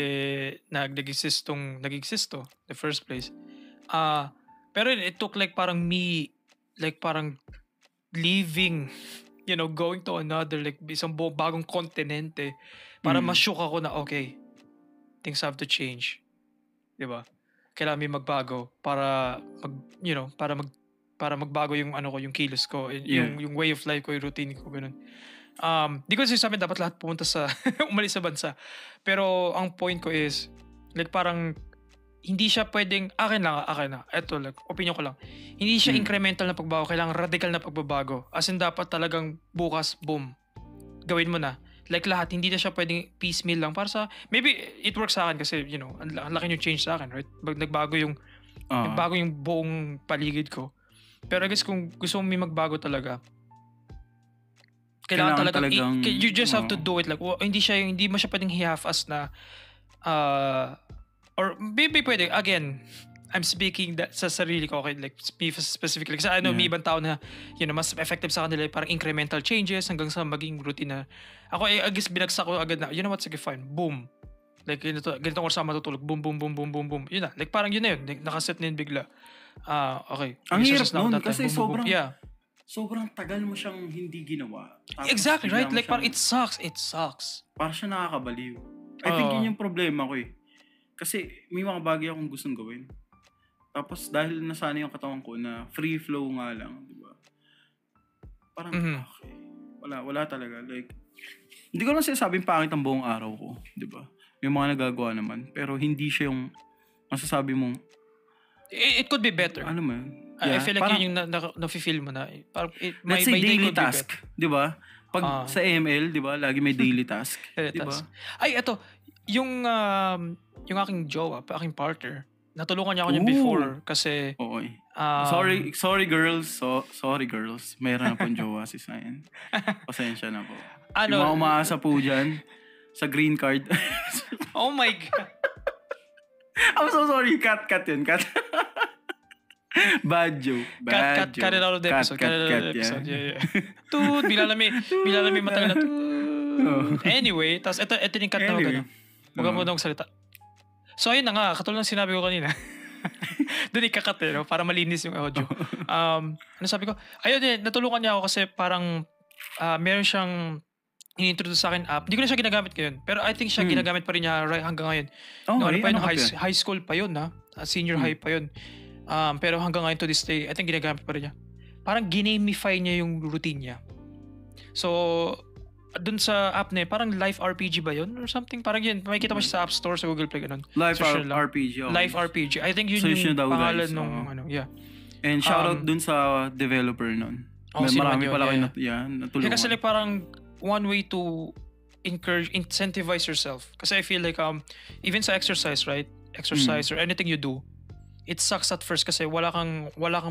nag-exist to the first place. Pero it took like parang me, like parang leaving, going to another, like isang bagong kontinente para ma-shook ako na okay, things have to change. Diba? Kailangan may magbago para magbago yung yung kilos ko, yung way of life ko, yung routine ko, ganun. Di ko sinasabi dapat lahat pumunta sa umalis sa bansa. Pero ang point ko is like parang hindi siya pwedeng akin na. Eto like opinion ko lang. Hindi siya incremental na pagbabago, kailangan radical na pagbabago. As in dapat talagang bukas boom. Gawin mo na. Like lahat, hindi na siya pwedeng piecemeal lang para sa maybe it works sa akin kasi ang laki yung change sa akin, right? Nagbago yung buong paligid ko. Pero I guess kung gusto mo may magbago talaga, kailangan talagang you just have to do it, like hindi mo siya pwedeng half-ass na or maybe pwede again I'm speaking sa sarili ko, okay, like specifically kasi I know may ibang tao na mas effective sa kanila parang incremental changes hanggang sa maging routine na ako I guess binagsak ko agad na what, sige fine, boom, like ganitong oras ako matutulog, boom, yun na, like parang yun na yun, like, nakaset na yun bigla. Okay. Ang hirap Resources na ako nun that time. kasi Boom, boom, boom. sobrang Yeah. sobrang tagal mo siyang hindi ginawa. Tapos Exactly, bigla right? mo Like, parang siyang- it sucks. parang siya nakakabaliw. I think Oo. yun yung problema ko eh. Kasi may mga bagay akong gustong gawin. Tapos dahil nasanay yung katawan ko na free flow nga lang, di ba? Parang, okay. Wala talaga. Like, hindi ko lang sinasabing pangit ang buong araw ko, di ba? May mga nagagawa naman. Pero hindi siya yung masasabi mong, It could be better. ano mo yun? I feel like parang- yun yung na-feel mo na. Parang, let's say daily task, di ba? Pag sa ML, di ba, lagi may daily task. Di ba? Ay, eto. Yung aking jowa, aking partner, natulungan niya ako niyan before kasi Okay. Sorry girls. Sorry girls. Mayroon na pong jowa si Sayan. Pasensya na po. Yung mga umaasa po dyan sa green card. Oh my God. I'm so sorry. Cut yun. Cut. Bad joke. Cut it out of the episode. Cut it out of the episode. Yeah. Toot. Bila may matagal na toot. Anyway, tas ito yung cut na magano. Huwag mo nang salita. So ayun na nga, katulad ng sinabi ko kanina. Doon ikakat no? Para malinis yung audio. Ano sabi ko? Ayun natulungan niya ako kasi parang meron siyang in-introduce sa akin app. Hindi ko na siya ginagamit ngayon. Pero I think siya ginagamit pa rin niya right hanggang ngayon. High school pa yun senior high pa yun. Pero hanggang ngayon to this day, I think ginagamit pa rin niya. Parang ginamify niya yung routine niya. So, dun sa app na parang Life RPG ba yun? Or something? Parang yun. Makikita mo siya sa App Store, sa Google Play, ganun. Life RPG. Life RPG. I think yun yung pangalan nung yeah. And shoutout dun sa developer nun. Marami pala kayo natulungan. Kasi like parang one way to incentivize yourself. Kasi I feel like even sa exercise, right? Exercise or anything you do, it sucks at first kasi wala kang walang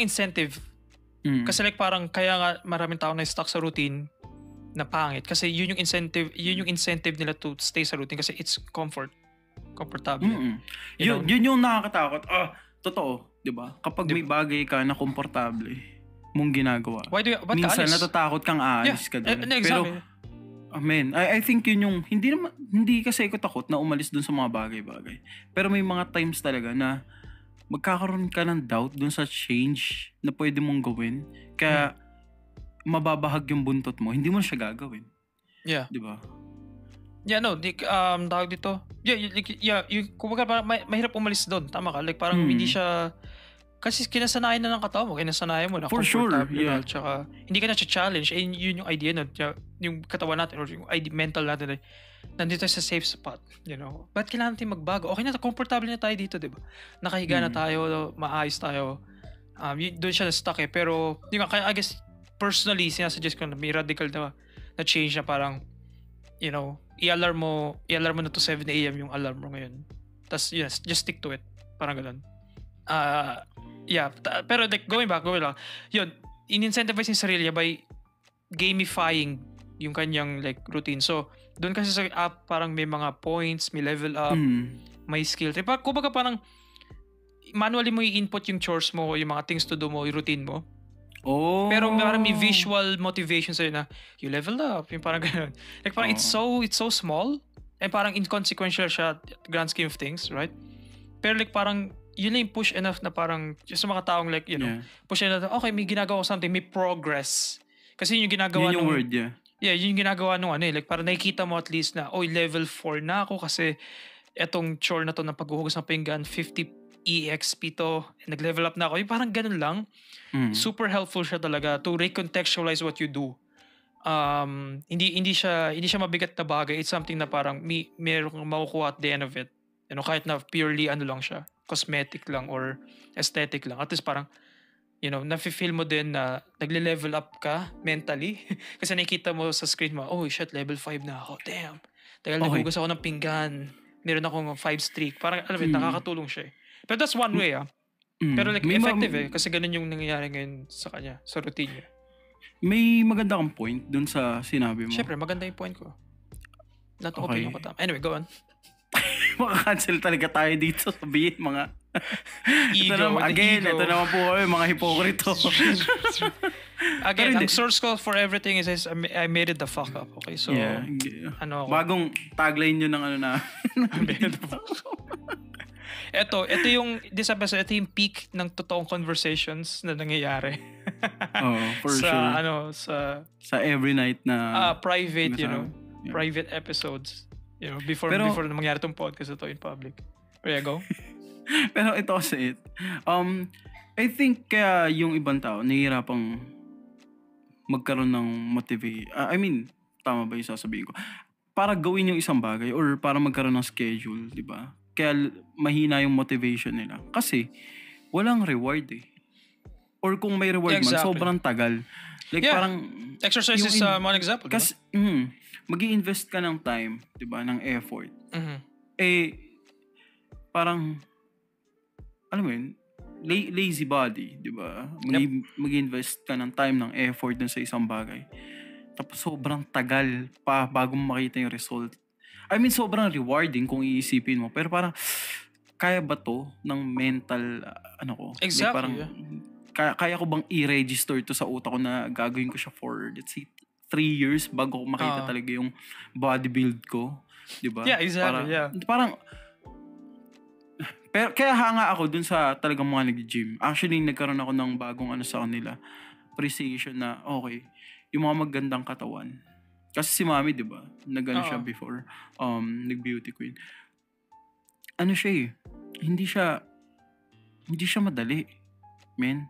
incentive. Kasi like parang kaya nga maraming tao na stuck sa routine na pangit kasi yun yung incentive nila to stay sa routine kasi it's comfortable. Yun yung nakakatakot. Totoo, 'di ba? Kapag may bagay ka na komportable mong ginagawa. Minsan natatakot kang aalis ka doon. Exactly. Pero I think yun yung hindi kasi ako takot na umalis dun sa mga bagay-bagay. Pero may mga times talaga na magkakaroon ka ng doubt dun sa change na pwede mong gawin. Kaya mababahag yung buntot mo. Hindi mo siya gagawin. Yeah. Di ba? Yeah, no. Tawag dito. Kumbaga mahirap umalis doon. Tama ka. Like parang hindi siya... Kasi kinasanayan na ng katawan mo. Kinasanayan mo na. For sure. Yeah. Tsaka hindi ka na challenge. Yun yung idea nun. Yung katawan natin or yung mental natin. Nandito sa safe spot. You know? Ba't kailangan natin magbago? Okay na. Comfortable na tayo dito, diba? Nakahiga na tayo. Maayos tayo. Doon siya na-stuck eh. Pero, yun nga, I guess, personally, sinasuggest ko na may radical na change na parang, you know, i-alarm mo na to 7 a.m. yung alarm mo ngayon. Tapos, yes, just stick to it. Parang ganun. Yeah, pero like going back lang. Yun, in-incentivize yung sarili niya by gamifying yung kanyang like routine. So, doon kasi sa app parang may mga points, may level up, may skill. Kumbaga parang manually mo i-input yung chores mo, yung mga things to do mo, yung routine mo. Oh. Pero parang may visual motivation sa'yo na you level up, yung parang gano'n. Like parang it's so small and parang inconsequential siya grand scheme of things, right? Pero like parang yun lang yung push enough na parang just sa mga taong like, you know, push enough na, okay, may ginagawa ko something, may progress. Kasi yun yung ginagawa yun yung word, yeah. Yeah, yun yung ginagawa nung like parang nakikita mo at least na, level 4 na ako kasi etong chore na to ng paghuhugas ng pinggan, 50 EXP to, nag-level up na ako. Yung parang ganun lang. Super helpful siya talaga to recontextualize what you do. Hindi siya mabigat na bagay. It's something na parang meron kang makukuha at the end of it. You know, kahit na purely lang siya, cosmetic lang or aesthetic lang. At least parang, you know, nafe-feel mo din na nagle-level up ka mentally. Kasi nakikita mo sa screen mo, shit, level 5 na ako. Damn. Dahil naghugas ako ng pinggan. Meron akong 5 streak. Parang, alam mo, nakakatulong siya eh. But that's one way Pero like effective kasi ganun yung nangyayari ngayon sa kanya, sa routine niya. May maganda kang point dun sa sinabi mo. Siyempre, maganda yung point ko. Lahat ng opinion ko tama. Anyway, go on. Maka-cancel talaga tayo dito sabihin mga ego. Ito naman po kami mga hipokrito. Again, ang source code for everything is I made it the fuck up. Okay, so bagong tagline yun ng I made it the fuck up. Ito yung this episode, ito yung peak ng totoong conversations na nangyayari. For sa, sure. Sa every night na private, private episodes. Before na mangyari tong podcast ito in public. There you go. Pero ito kasi I think kaya yung ibang tao nahihirapang magkaroon ng tama ba yung sasabihin ko? Para gawin yung isang bagay or para magkaroon ng schedule, di ba? Kaya mahina yung motivation nila. Kasi walang reward eh. Or kung may reward man, sobrang tagal. Like parang... Exercise is one example. Kasi mag-i-invest ka ng time, di ba? Ng effort. Parang, alam mo yun, lazy body, di ba? Mag-invest ka ng time, ng effort dun sa isang bagay. Tapos sobrang tagal pa bago mo makita yung result. Sobrang rewarding kung iisipin mo. Pero parang, kaya ba to ng mental, Exactly. Like parang, kaya ko bang i-register to sa utak ko na gagawin ko siya for, let's say, 3 years bago ko makita talaga yung body build ko. Di ba? Yeah, exactly. Parang, pero kaya hanga ako dun sa talagang mga nag-gym. Actually, nagkaroon ako ng bagong sa kanila. Appreciation na, okay, yung mga magandang katawan. Kasi si Mami, di ba? Siya before. Nag-beauty queen. Hindi siya madali. Men.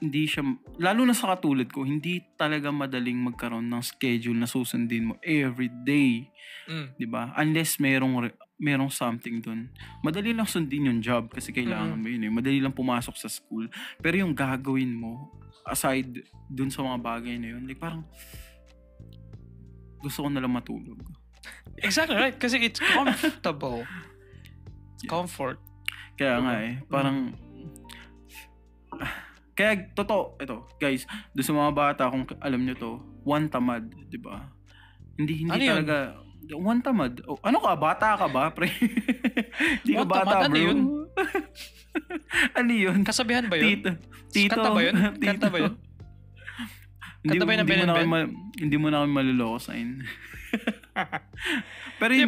Hindi siya, lalo na sa katulad ko, hindi talaga madaling magkaroon ng schedule na susundin mo every day. Di ba? Unless merong something dun. Madali lang sundin yung job kasi kailangan mo yun eh. Madali lang pumasok sa school. Pero yung gagawin mo, aside dun sa mga bagay na yun, like parang gusto ko nalang matulog. Exactly right. Kasi it's comfortable. It's comfort. Kaya nga eh. Parang kaya totoo, ito guys, doon sa mga bata, kung alam nyo to, one tamad, di ba? Hindi talaga yun? One tamad. Ano ka? Bata ka ba, pre? Hindi ka bata, bro. Yun? Ano yun? Kasabihan ba yun? Tito. Kanta ba yun? Kanta ba yun? Hindi mo na kami maluloko sa in. Pero yun,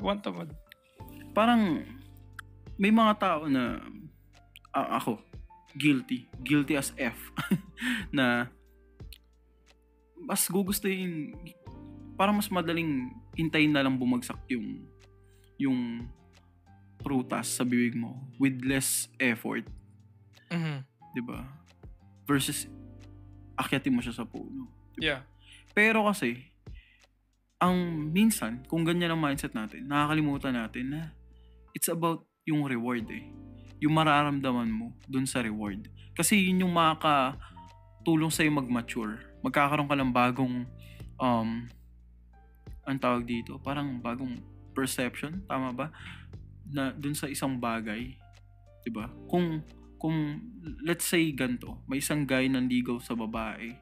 one tamad. Parang may mga tao na ako guilty as F na mas gugustuhin, parang mas madaling hintayin na lang bumagsak yung prutas sa bibig mo with less effort. Diba? Versus akyatin mo siya sa puno. Diba? Yeah. Pero kasi minsan kung ganyan ang mindset natin, nakakalimutan natin na it's about yung reward eh. Yung mararamdaman mo dun sa reward. Kasi yun yung makakatulong sa'yo mag-mature. Magkakaroon ka ng bagong ang tawag dito, parang bagong perception, tama ba? Na dun sa isang bagay, 'di ba? Kung let's say ganto, may isang guy nanligaw sa babae,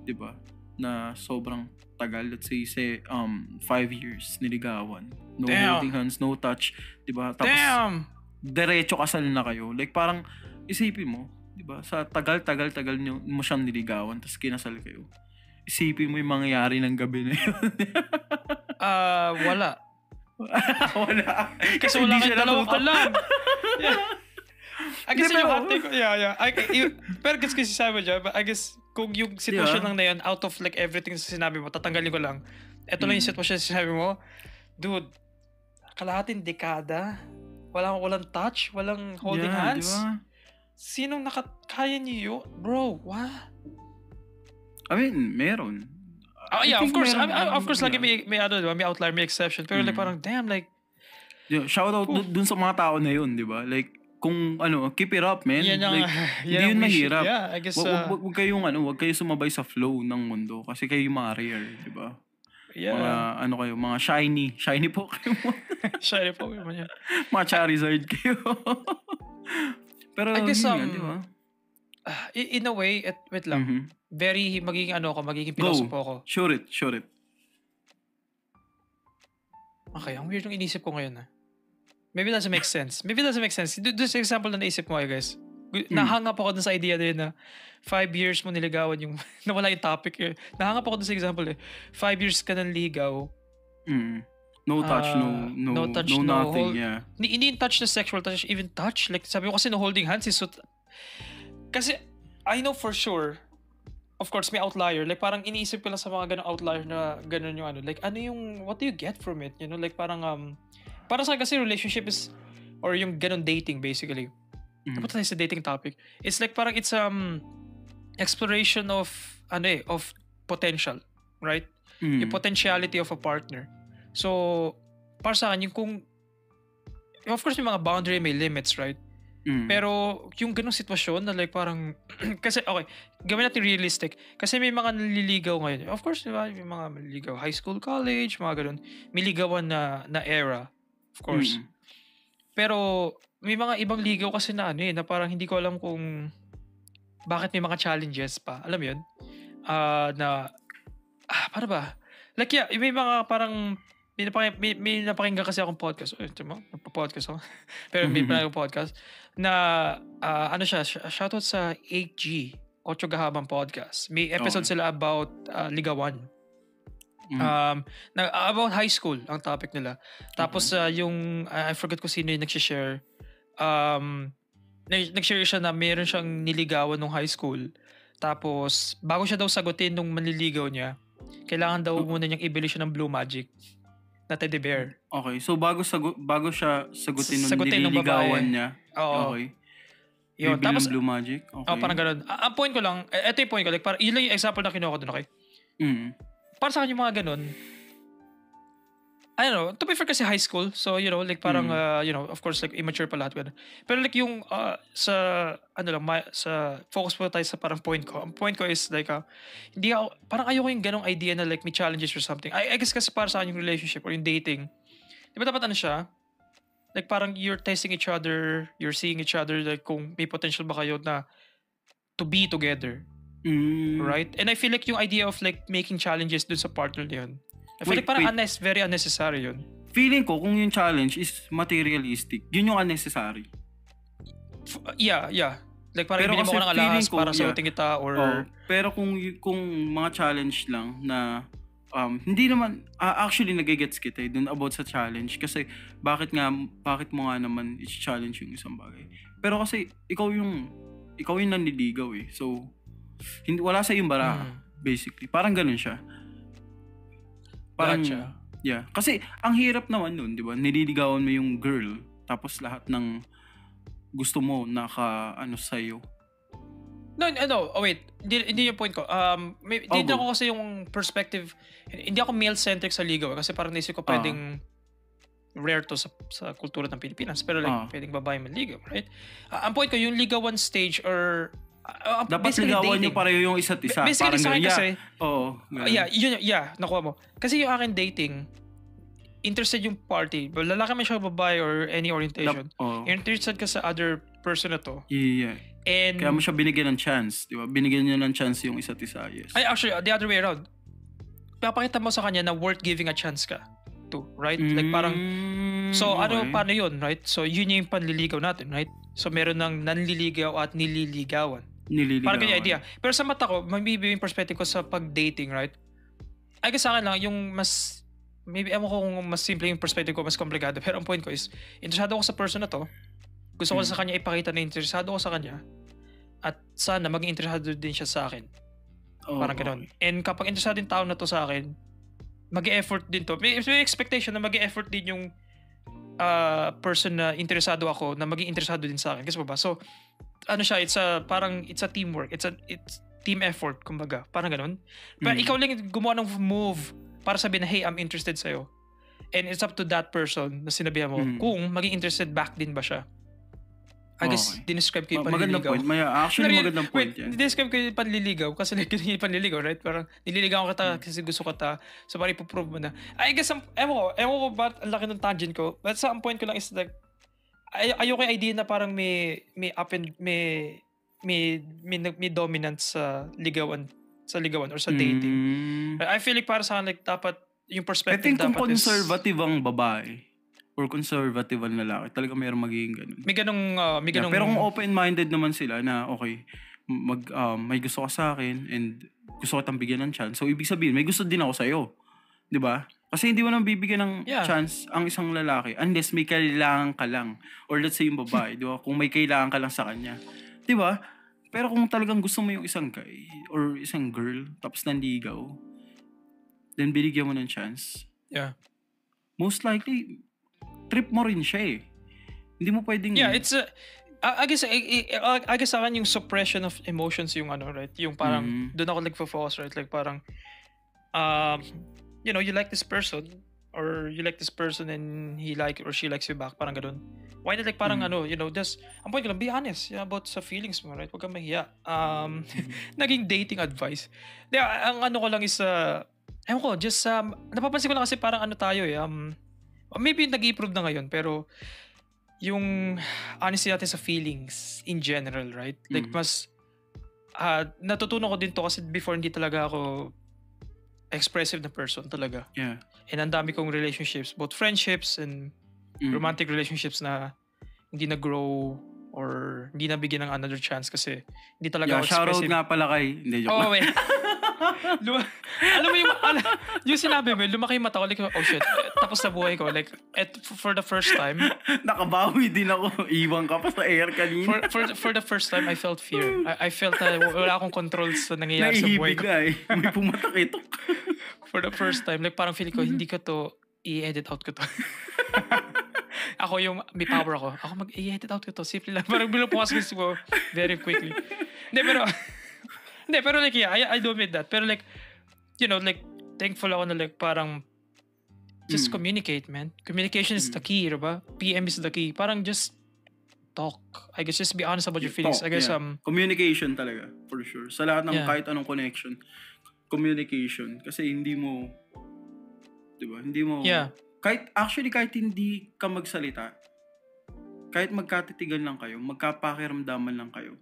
'di ba? Na sobrang tagal, let's say 5 years niligawan. No holding hands, no touch, 'di ba? Tapos diretso kasal na kayo. Like parang isipin mo, 'di ba? Sa tagal mo siyang niligawan tapos kinasal kayo. Isipin mo yung mangyayari ng gabi na yun. Wala. Wala. Kasi wala kang dalawang alam. I guess yung ate ko, pero kasi sabi dyan, I guess kung yung sitwasyon lang na yun, out of like everything sa sinabi mo, tatanggalin ko lang. Ito lang yung sitwasyon sa sinabi mo, dude, kalahating dekada, walang touch, walang holding hands. Diba? Sinong kaya niyo? Bro, what? I mean, meron. Of course. Of course, lagi may outlier, may exception. Pero like parang, damn, like... shout out dun sa mga tao na yun, di ba? Like, kung keep it up, man. Hindi yun mahirap. Yeah, I guess... Wag kayong sumabay sa flow ng mundo. Kasi kayo yung mga rare, di ba? Yeah. Mga mga shiny. Shiny po kayo mo. Shiny po kayo mo yan. Mga Charizard kayo. Pero, I guess, di ba? In a way, wait lang. Very, magiging philosopher ako. Sure it. Okay, ang weird yung inisip ko ngayon. Maybe doesn't make sense. Doon sa example na naisip ko guys. Nahangap ako dun sa idea din na 5 years mo niligawan yung... nawala yung topic eh. Nahangap ako dun sa example 5 years ka nang ligaw. No touch, no touch, no no nothing, hold. yeah. Hindi yung touch na sexual touch, even touch. Like, sabi ko kasi no holding hands is so... Kasi, I know for sure, of course, may outlier. Like, parang iniisip ko lang sa mga ganong outlier na ganon yung ano. Like, ano yung... What do you get from it? You know, like, parang... Para sa kasi relationship is... Or yung ganon dating, basically. Dapat tayo sa dating topic. It's like, parang it's exploration of... of potential. Right? Yung potentiality of a partner. So, para sa akin, yung kung... Of course, may mga boundary, may limits, right? Pero, yung ganong sitwasyon na like parang... kasi, okay, gawin natin realistic. Kasi may mga naliligaw ngayon. Of course, diba? May mga naliligaw. High school, college, mga ganon. May ligawan na era. Of course. Pero, may mga ibang ligaw kasi na na parang hindi ko alam kung... Bakit may mga challenges pa. Alam mo yun? Para ba? Like, yeah, may mga parang... May napakinggan kasi akong podcast. Nagpa-podcast ako. Pero may pa podcast na ano siya, shoutout sa 8G, 8 Gahabang Podcast. May episode sila about ligawan. About high school ang topic nila. Tapos yung I forgot ko sino yung nag-share. Nag-share siya na meron siyang niligawan nung high school. Tapos bago siya daw sagutin nung manliligaw niya, kailangan daw muna niyang ibili siya ng Blue Magic na teddy bear. Okay. So, bago siya sagutin nung nililigawan niya. Oo. Okay. Yun. Tapos, Blue Magic. Okay. Parang ganun. Ang point ko lang, ito yung point ko. Like, parang, yun lang yung example na kinuha ko dun, okay? Para sa akin yung mga ganun, I don't know, to be fair kasi high school, so, you know, like parang, of course, like, immature pa lahat. Ganun. Pero like yung, sa focus po tayo sa parang point ko. Ang point ko is like, hindi ako, parang ayoko yung ganong idea na like may challenges or something. I guess kasi para sa akin yung relationship or yung dating, di ba dapat ano siya? Like parang you're testing each other, you're seeing each other, like kung may potential ba kayo na to be together. Right? And I feel like yung idea of like making challenges dun sa partner niyon, I feel like parang very unnecessary yun. Feeling ko kung yung challenge is materialistic, yun yung unnecessary. Yeah. Like parang bili mo ko ng alahas para suotin kita or... pero kung mga challenge lang na hindi naman, actually nagigets kita dun about sa challenge kasi bakit mo nga naman i-challenge yung isang bagay. Pero kasi ikaw yung nanliligaw eh. So, wala sa yung bara basically. Parang ganun siya. Parang, yeah. Kasi, ang hirap naman nun, di ba? Nililigawan mo yung girl, tapos lahat ng gusto mo sa'yo. No, wait. Hindi yung point ko. Hindi ako kasi yung perspective, hindi ako male-centric sa ligaw. Kasi parang naisip ko pwedeng rare to sa kultura ng Pilipinas. Pero like, pwedeng babae manligaw, right? Ang point ko, yung ligawan stage or dapat ligawan nyo pareho yung isa't isa. Basically sa akin kasi, nakuha mo. Kasi yung akin dating, interested yung party. Lalaki man siya babae or any orientation. Interested ka sa other person na to. Yeah. And, kaya mo siya binigyan ng chance. Di ba? Binigyan niya ng chance yung isa't isa. Yes. Actually, the other way around. Papakita mo sa kanya na worth giving a chance ka to. Right? Like parang, so paano yun? Right? So yun yung panliligaw natin. Right? So meron ng nanliligaw at nililigawan. Parang ganyan idea. Pero sa mata ko, maybe yung perspective ko sa pag-dating, right? I guess sa akin lang, yung mas, maybe ewan ko kung mas simple yung perspective ko, mas komplikado. Pero ang point ko is, interesado ako sa person na to. Gusto ko sa kanya ipakita na interesado ako sa kanya. At sana maging interesado din siya sa akin. Parang gano'n. And kapag interesado yung tao na to sa akin, mag-e-effort din to. May expectation na mag-e-effort din yung person na interesado ako na maging interesado din sa akin. Kasi ba? So, ano siya, it's a teamwork. It's team effort, kumbaga. Parang ganun. Pero ikaw lang gumawa ng move para sabihin na, hey, I'm interested sa'yo. And it's up to that person na sinabihan mo kung maging interested back din ba siya. I guess, dinescribe ko yung panliligaw. Magandang point. Actually, magandang point yan. Dinescribe ko yung panliligaw kasi like yung panliligaw, right? Parang nililigaw kita kasi gusto kita. So parang ipoprove mo na. I guess, ewan ko ba ang laki ng tangent ko. But sa point ko lang is like, ayoko yung idea na parang may dominance sa ligawan or sa dating. I feel like para sa akin, like, dapat yung perspective dapat is... I think kung conservative ang babae or conservative ang lalaki, talaga mayroong magiging ganun. May ganung... Yeah, pero kung open-minded naman sila na, okay, may gusto ka sa akin and gusto ko kitang bigyan ng chance. So, ibig sabihin, may gusto din ako sa'yo. Diba? Kasi hindi mo nang bibigyan ng chance ang isang lalaki unless may kailangan ka lang. Or let's say yung babae, di ba? Kung may kailangan ka lang sa kanya. Di ba? Pero kung talagang gusto mo yung isang guy or isang girl tapos nanligaw, then binigyan mo ng chance. Yeah. Most likely, trip mo rin siya eh. Hindi mo pwedeng... Yeah, it's I guess sa akin yung suppression of emotions yung right? Yung parang, doon ako nagpo-focus, right? Like parang, you know, you like this person or you like this person and he like or she likes you back, parang ganun. Why not like parang you know, just ang point ko lang, be honest about sa feelings mo, right? Huwag kang mahiya. Naging dating advice. Ang ko lang is ewan ko, just napapansin ko lang kasi parang tayo maybe nag-improve na ngayon pero yung honesty natin sa feelings in general, right? Like mas natutunan ko din to kasi before hindi talaga ako expressive na person talaga. Yeah. And ang dami kong relationships, both friendships and romantic relationships na hindi na-grow or hindi nabigyan ng another chance kasi hindi talaga ako expressive. Shoutout nga pala kay... Hindi, joke. Oh, wait. Alam mo yung sinabi mo, lumaki yung mata ko, like, oh shit, tapos na buhay ko, like, for the first time. Nakabawi din ako, iwan ka pa sa air kanina. For the first time, I felt fear. I felt wala akong control sa nangyayari sa buhay ko. Naihibig nga may pumatak ito. For the first time, like, parang feeling ko, hindi ko to, i-edit out ko to. Ako yung, may power ako. Ako mag-i-edit out ko to. Simple lang. Parang binupukas ko very quickly. Pero like, yeah, I do admit that. Pero like, you know, like, thankful ako na like, parang, just communicate, man. Communication is the key, diba? PM is the key. Parang just talk. I guess just be honest about your feelings. Talk, I guess, communication talaga, for sure. Sa lahat ng kahit anong connection, communication. Kasi hindi mo, diba? Hindi mo, kahit hindi ka magsalita, kahit magkatitigan lang kayo, magkapakiramdaman lang kayo.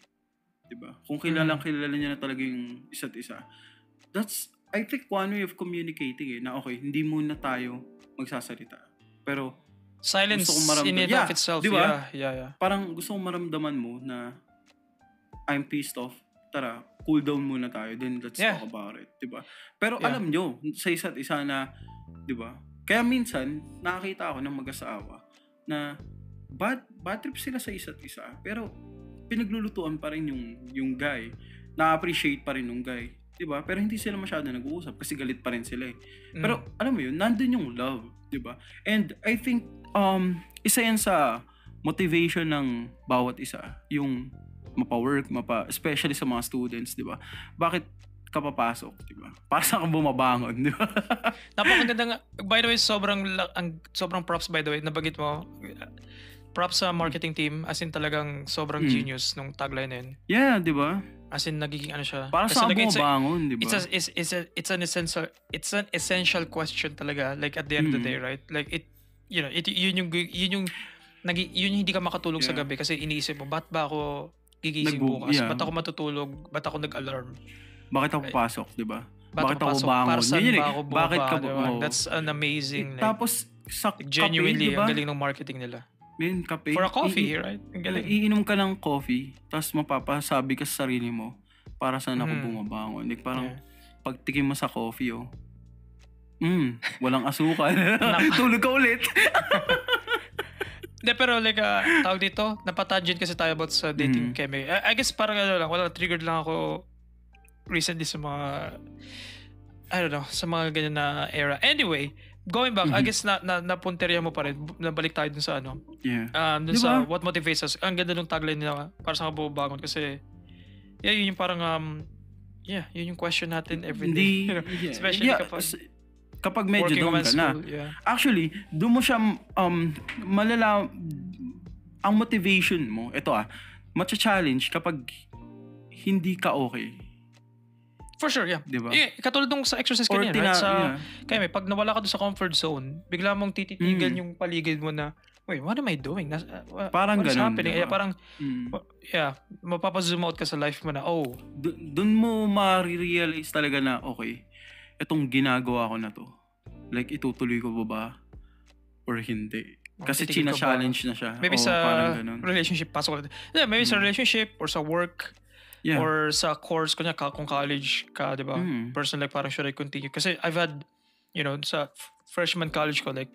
Diba? Kung kilala niya na talaga yung isa't isa. That's, I think, one way of communicating na okay, hindi muna tayo magsasalita. Pero, silence in and of itself. Diba? Yeah. Parang gusto kong maramdaman mo na I'm pissed off. Tara, cool down muna tayo. Then let's talk about it. Diba? Pero alam nyo, sa isa't isa na, diba? Kaya minsan, nakakita ako ng mag-asawa na bad trip sila sa isa't isa. Pero, pinaglulutuan pa rin yung guy. Na-appreciate pa rin yung guy. Diba? Pero hindi sila masyado nag-uusap kasi galit pa rin sila eh. Pero alam mo yun, nandun yung love. Diba? And I think, isa yan sa motivation ng bawat isa. Yung mapa-work, especially sa mga students, diba? Bakit ka papasok, diba? Para saan ka bumabangon, diba? Napakaganda nga. By the way, sobrang props by the way, nabagit mo. Props sa marketing team, as in talagang sobrang genius nung tagline na yun. Yeah, di ba? As in nagiging siya. Para saan bumabangon, di ba? It's an essential question talaga, like at the end of the day, right? Like yun yung hindi ka makatulog sa gabi kasi iniisip mo, ba't ba ako gigising bukas? Ba't ako matutulog? Ba't ako nag-alarm? Bakit ako papasok, di ba? Bakit ako bangon? Para saan ba ako bumaba? Bakit ka That's an amazing, tapos sa genuinely, kape, diba? Ang galing ng marketing nila. Man, kape. For a coffee, right? Ang galing. Iinom ka ng coffee, tapos mapapasabi ka sa sarili mo, para saan ako bumabangon. Like parang, pagtikim mo sa coffee, walang asukal. Tulog ka ulit. De, pero like, tawag dito, napatangent kasi tayo about sa dating chemistry. I guess parang triggered lang ako recently sa mga, I don't know, sa mga ganyan na era. Anyway, going back, I guess napunteriya mo pa rin. Nabalik tayo dun sa Yeah. Dun diba? sa what motivates us. Ang ganda nung tagline nila para sa kabubangon kasi yun yung parang yun yung question natin every day. You know? Especially kapag medyo doon ka na. Yeah. Actually, doon mo siya malala ang motivation mo. Ito matcha-challenge kapag hindi ka okay. For sure, yeah. Diba? Katulad nung sa exercise kanina, right? Kaya pag nawala ka doon sa comfort zone, bigla mong tititigan yung paligid mo na, wait, what am I doing? Parang what is ganun, happening? Diba? Parang, mapapazoom out ka sa life mo na, Doon mo ma-realize talaga na, okay, itong ginagawa ko na to, like, itutuloy ko ba or hindi? Kasi china-challenge na siya. Maybe sa relationship, pasok ko. Yeah, maybe sa relationship or sa work, or sa course, kung college ka, di ba? Personally, like, parang should I continue? Kasi I've had sa freshman college ko, like,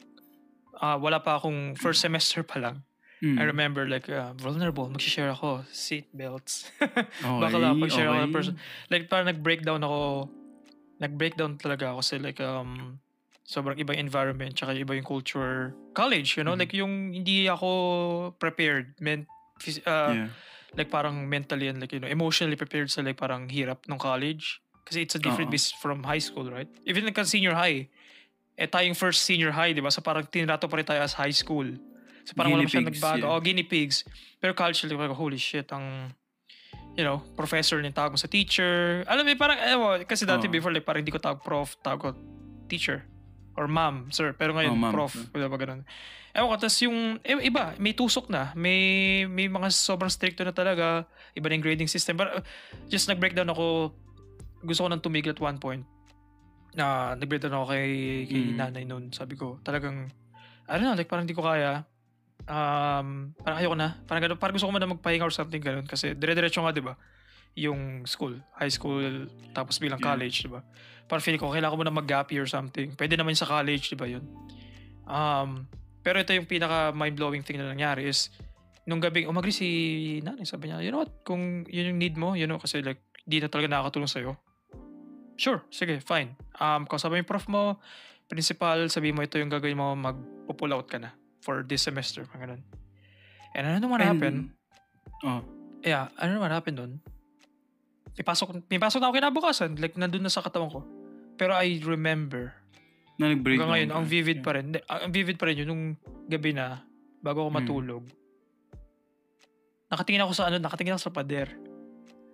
wala pa akong first semester pa lang. I remember, like, vulnerable, mag-share ako, seatbelts. Baka lang, pag-share ako ng person. Like, parang nag-breakdown talaga ako kasi, like, sobrang ibang environment, tsaka iba yung culture. College, like, yung hindi ako prepared, like, parang mentally and, like, emotionally prepared sa, like, parang hirap ng college. Kasi it's a different beast from high school, right? Even like senior high, tayong first senior high, di ba? So parang tinrato pa rin tayo as high school. So parang wala masyadong nagbago. Yeah. Guinea pigs. Pero culture, like, holy shit, ang, professor yung tawag mo sa teacher. Alam mo, parang, kasi dati before, like, parang hindi ko tawag prof, tawag ko teacher. Or ma'am, sir. Pero ngayon, prof. Diba ganun. Ewan ko, tapos yung, iba, may tusok na. May mga sobrang stricto na talaga. Iba na yung grading system. But just nag-breakdown ako. Gusto ko nang tumigil at one point. Nag-breakdown ako kay nanay noon. Sabi ko, talagang, I don't know, like, parang hindi ko kaya. Parang ayoko na. Parang gusto ko man na magpahinga or something ganun. Kasi dire-diretso nga, diba? Yung school, high school, tapos bilang college, diba? Parang feeling ko, kailangan ko muna mag-gap year or something. Pwede naman sa college, diba yun? Pero ito yung pinaka mind-blowing thing na nangyari is, nung gabing umagri si nanay, sabi niya, you know what? Kung yun yung need mo, kasi like, di na talaga nakakatulong sa'yo. Sure, sige, fine. Kung sabi yung prof mo, principal, sabi mo ito yung gagawin mo, mag-pull out ka na for this semester. Ganun. And ano naman happen? Yeah, ano naman happen dun? Pipasok na ako kinabukasan. Like, nandun na sa katawan ko. Pero I remember. Na nag-break down. Ngayon, ang vivid pa rin. Ang vivid pa rin yun, nung gabi na, bago ako matulog. Nakatingin ako sa pader.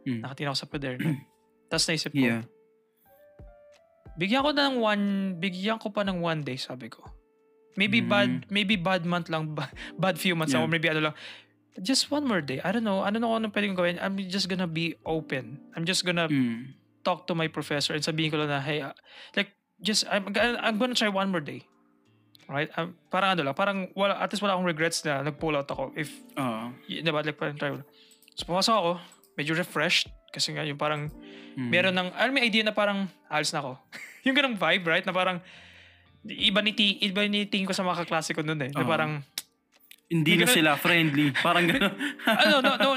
Nakatingin ako sa pader. Tapos naisip ko, bigyan ko pa ng one day, sabi ko. Maybe bad month lang, bad few months, or maybe ano lang. Just one more day. I don't know. Ano anong pwedeng gawin? I'm just gonna be open. I'm just gonna talk to my professor and sabihin ko lang na, hey, like, I'm gonna try one more day. Right? Parang parang at least wala akong regrets na nag-pull out ako. If, diba, like, parang try. So, pumasok ako, medyo refreshed. Kasi nga, yung parang, meron ng, may idea na parang, alis na ako. Yung ganang vibe, right? Na parang, iba ni tingin ko sa mga kaklase ko nun eh. Na parang, hindi na sila friendly. Parang gano'n.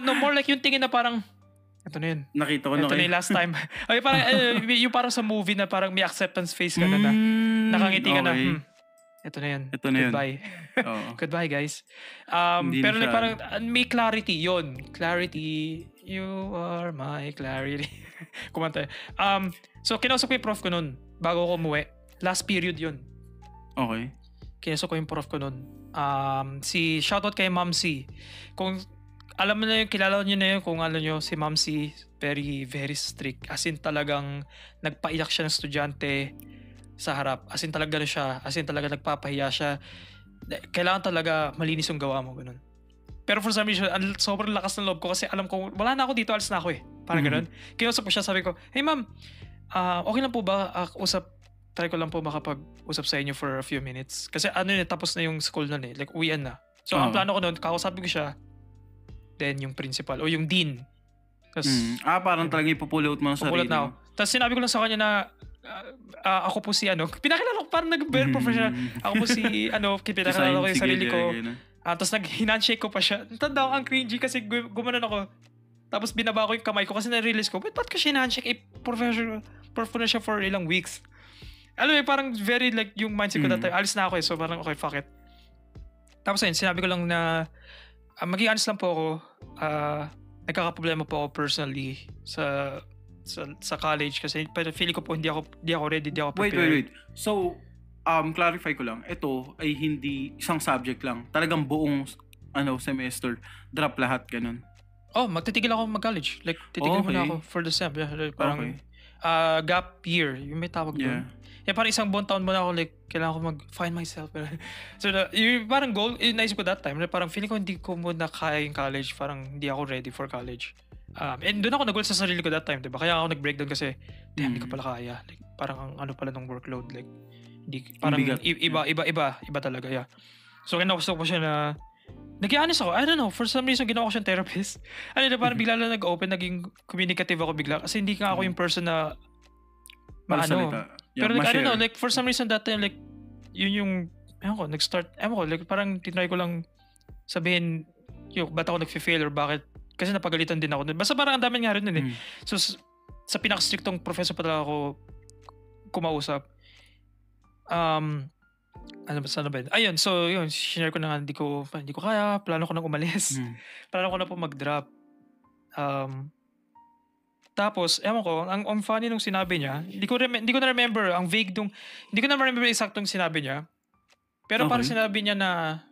No, more like yung tingin na parang, ito na yun. Nakita ko na ito na yung last time. Okay, parang, yung parang sa movie na parang may acceptance face ka na. Nakangiti ka na, ito na yan. Goodbye. Goodbye, guys. Pero like, parang may clarity yun. Clarity. You are my clarity. Kumanta. So, kinausap ko yung prof ko nun bago ko umuwi. Last period yun. Okay. Kinausap ko yung prof ko nun. Shoutout kay Ma'am C. Kung alam mo na yung, kilala nyo na yun, kung alam nyo, si Ma'am C, very, very strict. As in talagang nagpaiyak siya ng estudyante sa harap. As in talaga nagpapahiya siya. Kailangan talaga malinis yung gawa mo, ganun. Pero for some reason, sobrang lakas ng loob ko kasi alam ko, wala na ako dito, alis na ako eh. Parang ganun. Kinausap ko siya, sabi ko, hey ma'am, okay lang po ba, try ko lang po makapag-usap sa inyo for a few minutes. Kasi tapos na yung school nun eh, like uwian na. So ang plano ko nun, kakausapin ko siya, then yung principal, o yung dean. Parang talagang ipupull out mo ng sarili mo. Tapos sinabi ko lang sa kanya na, ako po si pinakilala ko, parang nag-very professional. Ako po si pinakilala ko yung sarili ko. Tapos nag-handshake ko pa siya. Tanda ko, ang cringy kasi gumanon ako. Tapos binaba ko yung kamay ko kasi na-realize ko, ba't ko siya handshake? Professional na siya for ilang weeks. Alam mo, parang very like yung mindset ko that time. Alis na ako eh. So parang okay, fuck it. Tapos ayun, sinabi ko lang na maging honest lang po ako. Nagkakaproblema po ako personally sa college kasi feeling ko po hindi ako ready, hindi ako prepared. Wait. So, clarify ko lang. Ito ay hindi isang subject lang. Talagang buong semester, drop lahat ganun. Magtitigil ako mag-college. Like, titigil muna ako for the sem. Parang gap year. Yung may tawag doon. Yeah, parang isang buong taon muna ako, like, kailangan ko mag-find myself. So, yung parang goal, naisip ko that time, parang feeling ko hindi ko muna kaya yung college. Parang hindi ako ready for college. And doon ako nag-goal sa sarili ko that time, diba? Kaya ako nag-breakdown kasi, hindi ko pala kaya. Like, parang ang pala ng workload. Like, parang iba talaga, yeah. So, kinausap ko siya na, nag-i-honest ako. I don't know, for some reason, ginawa ko siyang therapist. Parang bigla lang nag-open, naging communicative ako bigla. Kasi hindi nga ako yung person na Yeah, Pero like, I don't ma-share. know, like, for some reason that time, like, yun yung, like, parang tinry ko lang sabihin, ba't ako nag-fail or bakit, kasi napagalitan din ako. Basta parang ang dami nga rin nun eh. So, sa pinaka-strictong professor pa talaga ako kumausap. Ano ba yun? Ayun, so yun, share ko na nga, hindi ko kaya, plano ko nang umalis. Plano ko na po mag-drop. Tapos, ewan ko, ang funny nung sinabi niya, hindi ko na remember, ang vague nung, hindi ko na remember eksaktong sinabi niya. Pero parang sinabi niya na,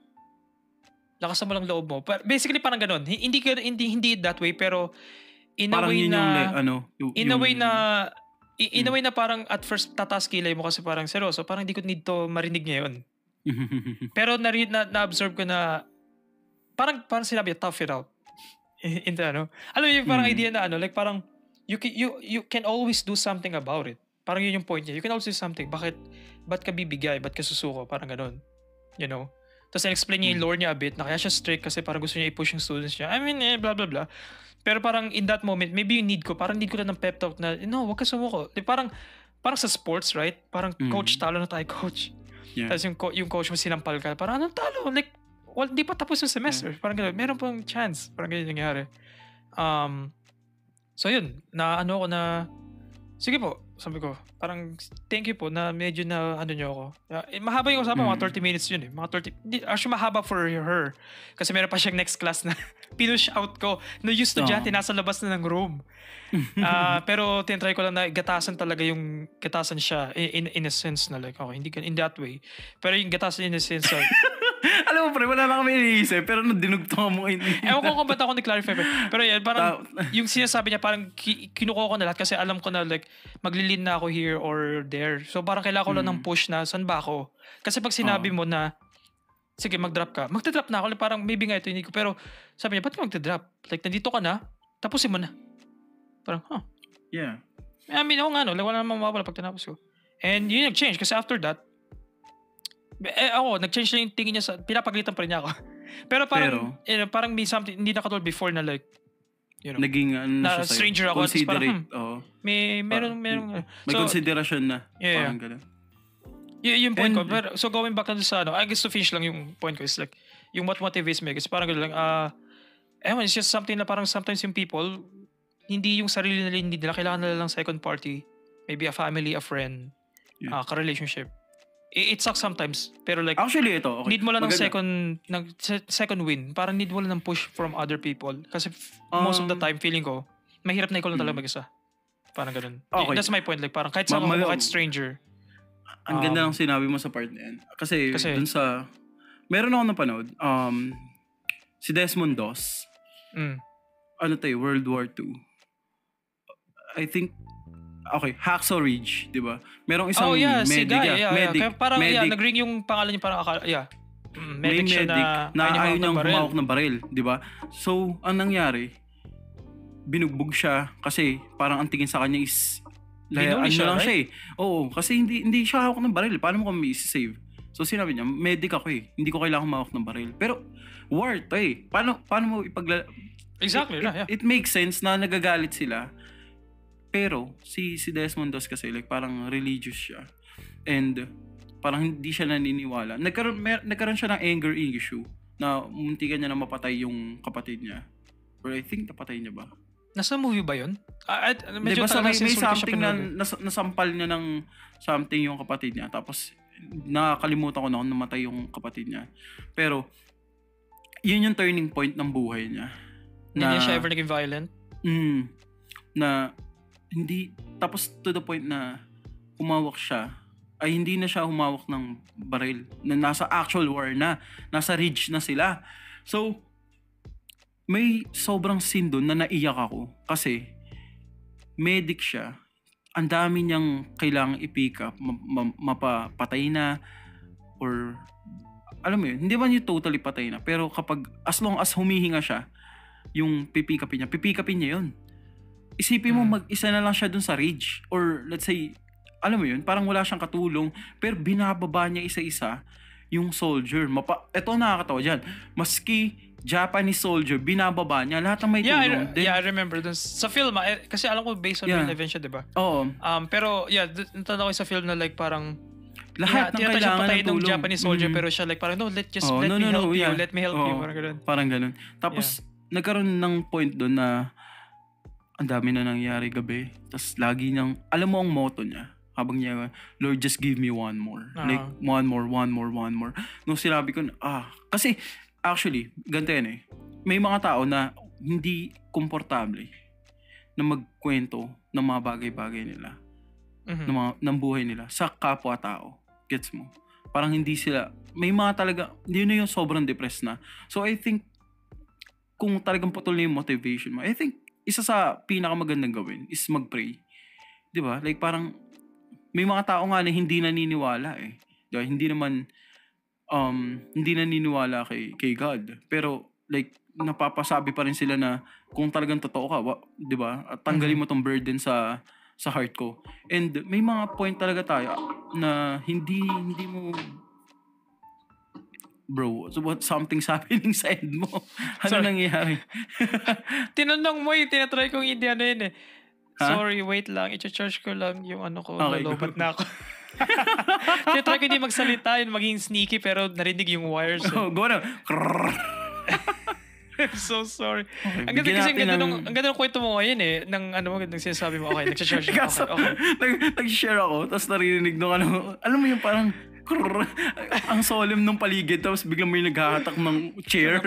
lakasan mo lang loob mo. Basically, parang ganun. Hindi that way, pero in a way na, in a way na parang at first tataas kilay mo kasi parang seryoso, parang hindi ko need to marinig ngayon. Pero na-observe ko na, parang sinabi, tough it out. Into ano. Alam mo yung parang idea na like parang, you can always do something about it. Parang yun yung point niya. You can always do something. Ba't ka bibigay? Ba't ka susuko? Parang ganun. You know? Tapos na-explain niya yung lore niya a bit na kaya siya strict kasi parang gusto niya i-push yung students niya. I mean, blah, blah, blah. Pero parang in that moment, maybe you need ko lang ng pep talk na, no, wag ka sumuko. Parang sa sports, right? Parang coach, talo na tayo, coach. Yeah. Tapos yung coach mo sinampal ka, parang anong talo? Like, di pa tapos yung semester. Parang gano'n, meron pang chance. Parang gano'n nangyari. So yun, sige po, sabi ko, parang thank you po na medyo na niyo ako. Mahaba yung usapan, mga 30 minutes yun eh. Actually mahaba for her. Kasi meron pa siyang next class na pinush out ko. No, yung estudyante nasa labas na ng room. Pero tinatry ko lang na gatasan siya in a sense na like, okay, hindi in that way. Pero yung gatasan in a sense na, alam mo pre, wala lang kami iniisip pero dinugtong mo ewan ko kung ba't ako ni-clarify. Pero yan, parang yung sinasabi niya parang kinukuha ko na lahat kasi alam ko na like maglilin na ako here or there. So parang kailangan ko lang ng push na saan ba ako. Kasi pag sinabi mo na sige mag-drop ka, magta-drop na ako. Like, parang maybe nga ito hindi ko. Pero sabi niya, ba't ka magta-drop? Like nandito ka na, tapusin mo na. Parang, Yeah. I mean, ako nga no, like, wala namang mawawala pag tinapos ko. And yun nag-change kasi after that, nag-change na yung tingin niya pinapagalitan pa rin niya ako. Pero parang may something, hindi nakatulad before na like, you know, naging na stranger ako. Considerate. May consideration na. Yeah. Parang ganun. Yung point ko. Pero, so going back na sa I guess to finish lang yung point ko is like, yung what motivates me is parang gano'n lang, it's just something na parang sometimes yung people, hindi yung sarili nila, hindi nila, kailangan nila lang second party. Maybe a family, a friend, ka-relationship. It sucks sometimes, pero like actually ito okay. Need mo lang ng second win. Parang need mo lang ng push from other people kasi most of the time feeling ko mahirap na ikaw lang talaga mag-isa. Parang ganun. Okay. That's my point, like parang kahit sa kahit stranger. Ang ganda ng sinabi mo sa part na yan. Kasi dun sa meron ako napanood si Desmond Doss. World War II. I think Hacksaw Ridge, di ba? Merong isang medic. Kaya parang nag-ring yung pangalan niya parang medic siya na ayaw niyang humawak ng baril, di ba? So, ang nangyari, binugbog siya kasi parang ang tingin sa kanya is siya eh. Oo, kasi hindi siya hawak ng baril. Paano mo kami i-save? So, sinabi niya, medic ako eh. Hindi ko kailangan humawak ng baril. Pero, war to eh. Paano mo Exactly. It makes sense na nagagalit sila. Pero si Desmond Doss kasi like parang religious siya and parang hindi siya naniniwala. Nagkaroon siya ng anger issue na muntikan niya na mapatay yung kapatid niya. Or I think napatay niya ba? Nasa movie ba yun? Medyo may something na nasampal niya ng something yung kapatid niya. Tapos nakakalimutan ko na kung namatay yung kapatid niya. Pero yun yung turning point ng buhay niya. Hindi siya ever naging violent? Na hindi, tapos to the point na humawak siya, ay hindi na siya humawak ng baril, na nasa actual war na, nasa ridge na sila. So, may sobrang scene doon na naiyak ako kasi medic siya, ang dami niyang kailangang i-pick up, mapapatay na, or alam mo yun, hindi man yung totally patay na, pero kapag, as long as humihinga siya, yung pipikapin niya yun. Isipin mo mag-isa na lang siya dun sa ridge. Or let's say, alam mo yun, parang wala siyang katulong, pero binababa niya isa-isa yung soldier. Ito nakakatawa dyan. Maski Japanese soldier, binababa niya. Lahat ng may tulong. I remember dun. Sa film, kasi alam ko based on real events siya, diba? Oo. Pero, natanda ko sa film na like parang, lahat ng kailangan ng tulong. Ng Japanese soldier, pero siya like parang, no, let me help you. Let me help you. Parang ganun. Tapos, nagkaroon ng point doon na ang dami na nangyari gabi. Tapos, lagi niyang, alam mo ang motto niya, habang niya, Lord, just give me one more. Like, one more. Nung sinabi ko, kasi, actually, ganito yan eh. May mga tao na hindi komportable na magkwento ng mga bagay-bagay nila. Ng buhay nila sa kapwa-tao. Gets mo? Parang hindi sila, may mga talaga, hindi na yung sobrang depressed na. So I think, kung talagang putol na yung motivation mo, I think, isa sa pinakamagandang gawin is mag-pray. Diba? Like parang, may mga tao nga na hindi naniniwala eh. Diba? Hindi naniniwala kay God. Pero like napapasabi pa rin sila na kung talagang totoo ka, 'di ba? At tanggalin mo tong burden sa heart ko. And may mga point talaga tayo na hindi mo bro, so what something's happening sa end mo? Ano nangyayari? Tinanong mo tinatry kong hindi yun eh. Sorry, wait lang. I-charge ko lang yung ano ko. Okay, nalobat na ako. Tinatry ko hindi magsalita yun, maging sneaky pero narinig yung wires. Go na. I'm so sorry. Okay, ang ganda ng kwento mo ngayon eh. Nang sinasabi mo, okay, nag-charge ako. Okay. Nag-share ako, tapos naririnig nung alam mo yung parang, ang solemn ng paligid, tapos biglang may naghahatak ng chair.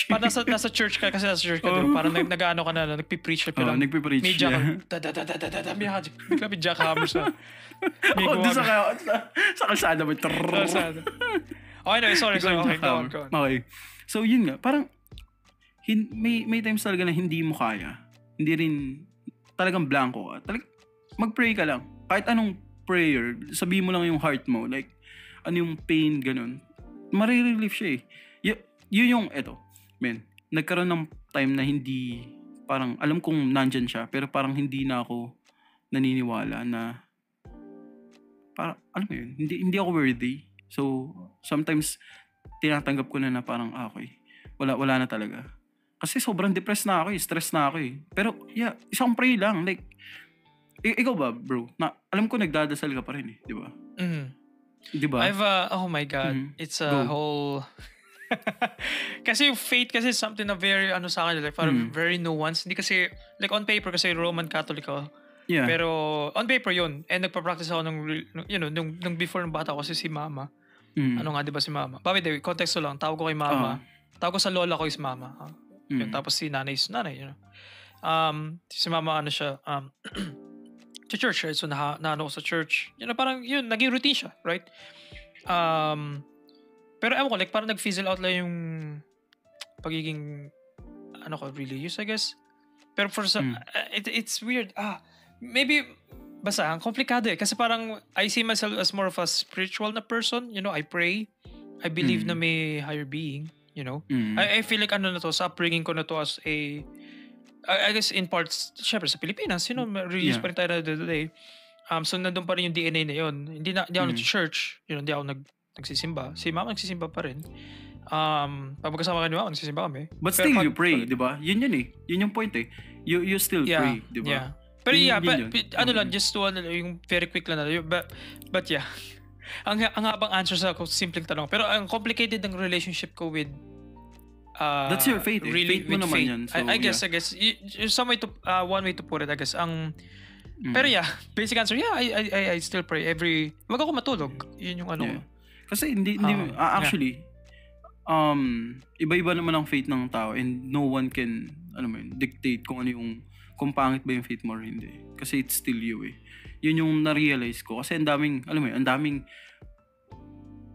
Nasa church ka, kasi nasa church ka, diba? Parang nag-ano ka na, nagpipreach ka. Nagpipreach may jack bigla may jackhammers na. Doon sa kalsada ba? Okay, no, sorry. Okay, go on. Okay. So, yun nga. Parang, may times talaga na hindi mo kaya. Hindi rin, talagang blanco ka. Mag-pray ka lang. Kahit anong prayer, sabihin mo lang yung heart mo. Like, ano yung pain, ganun. Marirelief siya eh. Yun yung, nagkaroon ng time na hindi, parang, alam kong nandyan siya, pero parang hindi na ako naniniwala na, parang, alam mo yun, hindi ako worthy. So, sometimes, tinatanggap ko na parang, okay, wala na talaga. Kasi sobrang depressed na ako eh, stress na ako eh. Pero, isang pray lang, like, ikaw ba, bro? Alam ko nagdadasal ka pa rin eh, di ba? Di ba? Oh my God, it's a whole... kasi yung faith kasi is something na very, sa akin, like, parang very nuanced. Hindi kasi, like on paper kasi Roman Catholic ako. Yeah. Pero, on paper yun. And nagpa-practice ako nung before ng bata ko kasi si mama. Ano nga, di ba si mama? By the way, context lang, tawag ko kay mama. Tawag ko sa lola ko is mama. Yun, tapos si nanay is nanay, si mama, siya, sa church, right? So, naano ko sa church. Parang, yun, naging routine siya, right? Pero ewan ko, like, parang nag-fizzle out lang yung pagiging, religious, I guess. Pero for some, it's weird. Maybe, basta, ang komplikado eh. Kasi parang, I see myself as more of a spiritual na person. I pray. I believe na may higher being, I feel like, sa upbringing ko na to as a, I guess in parts, syempre sa Pilipinas, religious pa rin tayo na day. So nandun pa rin yung DNA na yun. Hindi ako nag-church, hindi ako nagsisimba. Si mama nagsisimba pa rin. Pag magkasama ka ni mama, nagsisimba kami. But still you pray, di ba? Yun eh. Yun yung point eh. You still pray, di ba? Yeah. Pero lang, just to, yung very quick lang na. But yeah. Ang habang answer sa simpleng tanong. Pero ang complicated ng relationship ko with that's your faith eh. Really, faith mo naman faith. yan. So, I guess some way to one way to put it, I guess. Pero basic answer, I still pray wag ako matulog. Yun yung Kasi hindi actually iba-iba naman ang faith ng tao and no one can dictate kung kung pangit ba yung faith mo or hindi. Kasi it's still you eh. Yun yung na-realize ko. Kasi ang daming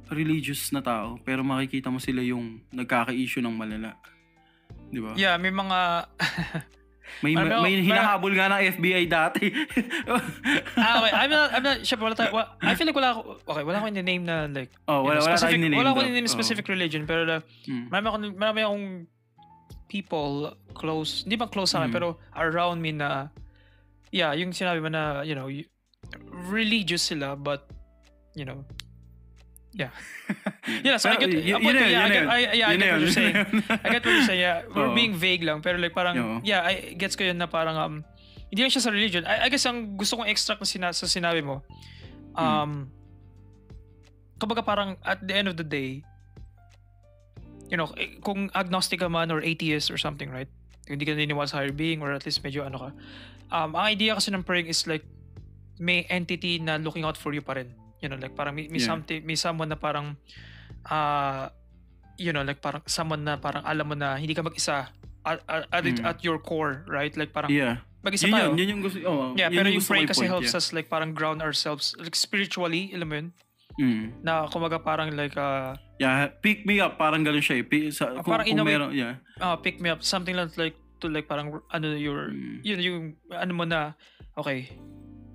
religious na tao, pero makikita mo sila yung nagkaka-issue ng malala. Di ba? Yeah, may mga... may hinahabol nga ng FBI dati. Okay, I'm not sure. I feel like wala akong in-name na like... wala akong in-name specific religion, pero marami akong people close, hindi ba close sa akin, pero around me na, yung sinabi mo na, religious sila, but, Yeah. Yeah, so I get what you're saying. I get what you're saying. Yeah, we're being vague lang pero like parang I gets ko yun na parang hindi lang siya sa religion. I guess ang gusto kong extract na sa sinabi mo. Kumbaga parang at the end of the day, you know, kung agnostic ka man or atheist or something, right? Hindi ka naniniwala sa higher being or at least medyo ano ka. Ang idea kasi ng praying is like may entity na looking out for you pa rin. You know, like parang may someone na parang you know, like parang someone na parang alam mo na hindi ka mag-isa at your core, right? Like parang mag-isa tayo. Yun yung gusto. Pero yung praying kasi helps us like parang ground ourselves like spiritually, alam mo yun? Na kumaga parang like pick me up, parang gano'n siya parang kung meron, pick me up, something like to like parang ano yung ano mo na okay,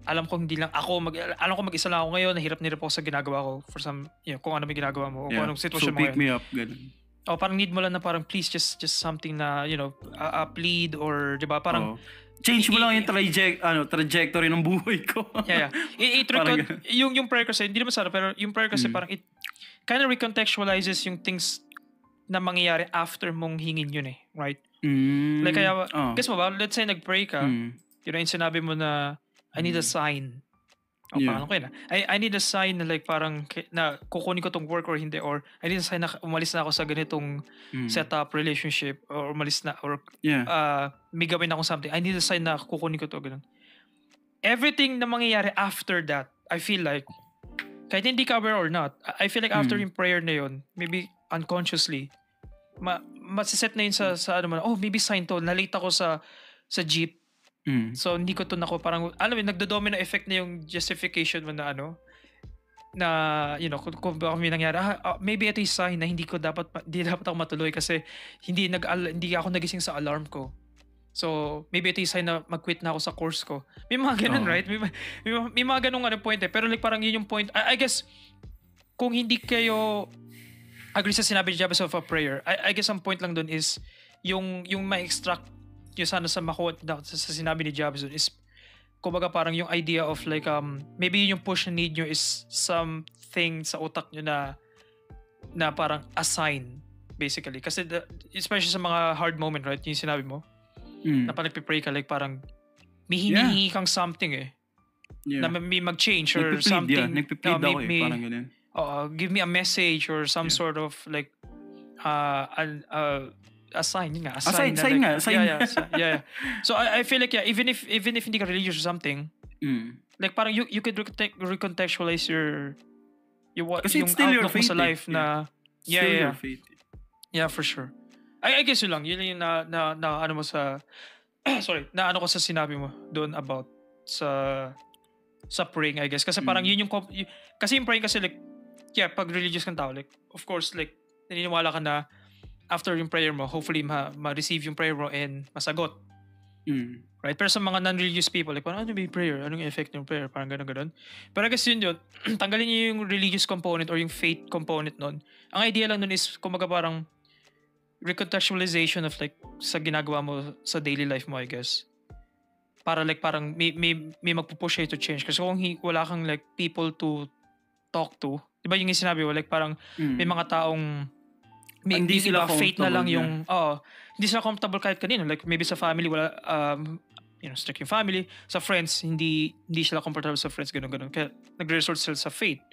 alam ko hindi lang ako alam ko mag-isa lang ako ngayon, nahirap ako sa ginagawa ko for some, you know, kung ano may ginagawa mo o kung anong sitwasyon mo. So pick me up, ganun. Parang need mo lang na parang please just something na, you know, plead or 'di ba parang change mo lang yung trajectory ng buhay ko. Yung prayer kasi hindi naman sana pero yung prayer kasi parang it kind of recontextualizes yung things na mangyayari after mong hingin yun right? Like kaya guess mo ba, let's say nag-pray ka, you know, yung sinabi mo na I need a sign. Parang okay na. I need a sign na like parang na kukunin ko tong work or hindi, or I need a sign na umalis na ako sa ganitong setup, relationship, or umalis na, or may gawin akong something. I need a sign na kukunin ko to, ganun. Everything na mangyayari after that, I feel like, kahit hindi ka aware or not, I feel like after yung prayer na yun, maybe unconsciously, masiset na yun sa ano mo, maybe sign to, nalate ako sa jeep. So hindi ko to parang alam mo nagdo-domino effect na yung justification mo na ano na you know kung baka may nangyari maybe ito yung sign na hindi dapat ako matuloy kasi hindi ako nagising sa alarm ko. So maybe ito yung sign na mag-quit na ako sa course ko. May mga ganun, right? May mga ganung point pero like parang yun yung point. I guess kung hindi kayo agree sa sinabi ni Jabez of a prayer, I guess ang point lang dun is yung ma-extract yung sana sa makuha sa sinabi ni Jabez is kumbaga parang yung idea of like maybe yung push na need nyo is something sa utak nyo na parang a sign basically kasi especially sa mga hard moment, right, yung sinabi mo na pa nagpipray ka like parang may hinihingi kang something na may mag-change or something. Nagpiplead ako parang ganun. Give me a message or some sort of like a sign nga. Sign. Yeah. So I feel like even if hindi ka religious or something, like parang you could recontextualize your kasi yung outlook mo sa life na your faith. Yeah, for sure. I guess yun lang. Yun yung na ano mo sa sorry, na ano ko sa sinabi mo doon about sa praying, I guess. Kasi parang yun yung kasi yung praying kasi like pag religious kang tao, like of course like naniniwala ka na after yung prayer mo, hopefully ma-receive yung prayer mo and masagot. Right? Pero sa mga non-religious people, like, ano ba yung prayer? Anong effect ng prayer? Parang gano'n. Pero I guess yun, tanggalin niyo yung religious component or yung faith component nun. Ang idea lang nun is, kumaga parang recontextualization of like, sa ginagawa mo sa daily life mo, I guess. Para like, parang may magpupush you to change. Kasi kung wala kang like, people to talk to, di ba yung sinabi mo, like, parang may mga taong hindi sila faith na lang yung hindi sila comfortable kahit kanino, like maybe sa family wala you know, strict yung family, sa friends hindi sila comfortable sa friends, ganun kaya nagre-resort sila sa faith.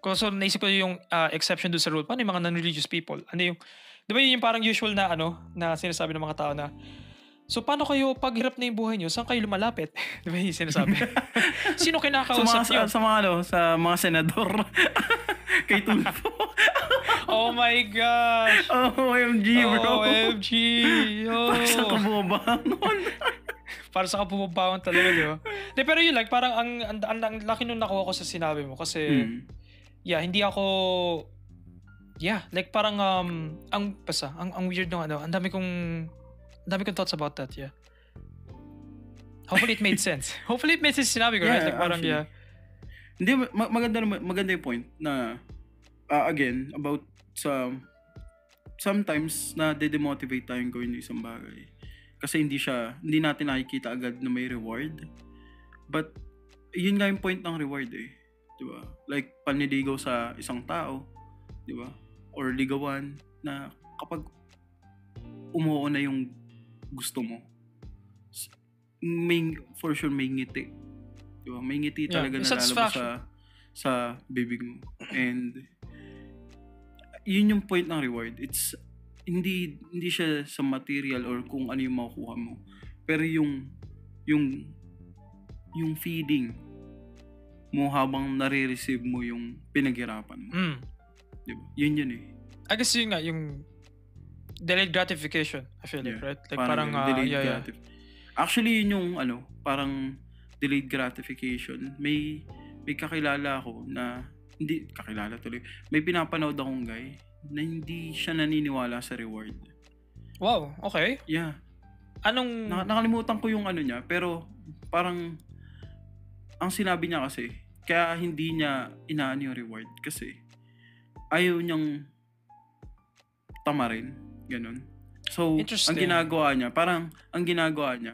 So naisip ko yung exception doon sa rule. Paano yung mga non-religious people, ano yung di ba yun yung parang usual na na sinasabi ng mga tao na so paano kayo pag hirap na yung buhay nyo, saan kayo lumalapit? Di ba yung sinasabi? Sino kinakausap nyo? Sa mga senador. Kay Tulfo. Oh my gosh. OMG, bro. OMG. Para sa kabubangon. Para sa kabubangon talaga, di ba? Pero yun, like, parang ang laki nung nakuha ko sa sinabi mo. Kasi, hindi ako, like, parang, ang weird nung ang dami kong thoughts about that, Hopefully it made sense. Sinabi ko, right? Like, parang, Hindi, maganda yung point na, again, about sometimes na de-demotivate tayong gawin ng isang bagay. Kasi hindi natin nakikita agad na may reward. But, yun nga yung point ng reward Di ba? Like, panliligaw sa isang tao, di ba? Or ligawan na kapag umuo na yung gusto mo, for sure may ngiti. Di ba? May ngiti talaga na lalabas sa bibig mo. And yun yung point ng reward. It's hindi siya sa material or kung ano yung makukuha mo. Pero yung feeling mo habang nare-receive mo yung pinaghirapan mo. Diba? Yun eh. I guess yun nga, yung delayed gratification, I feel like, right? Like parang delayed gratification. Actually, yun yung parang delayed gratification. May kakilala ako na, hindi, kakilala tuloy. May pinapanood akong guy na hindi siya naniniwala sa reward. Wow, okay. Yeah. Anong... Nakalimutan ko yung niya, pero parang ang sinabi niya kasi, kaya hindi niya inaano yung reward kasi ayaw niyang tamarin. Ganun. So, ang ginagawa niya,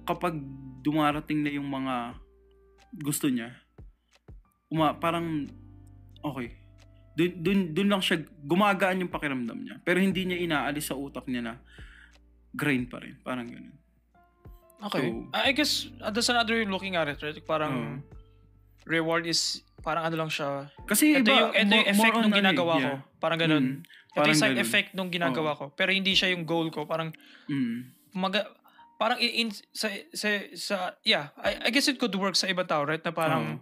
kapag dumarating na yung mga gusto niya, parang, okay, dun lang siya, gumagaan yung pakiramdam niya. Pero hindi niya inaalis sa utak niya na grind pa rin. Parang ganun. Okay. So, I guess, that's another way looking at it, right? Parang, reward is, parang lang siya. Kasi ito yung effect nung ginagawa ko. Parang ganun. Ito yung side effect nung ginagawa ko. Pero hindi siya yung goal ko. Parang, parang I guess it could work sa iba tao, right? Na parang,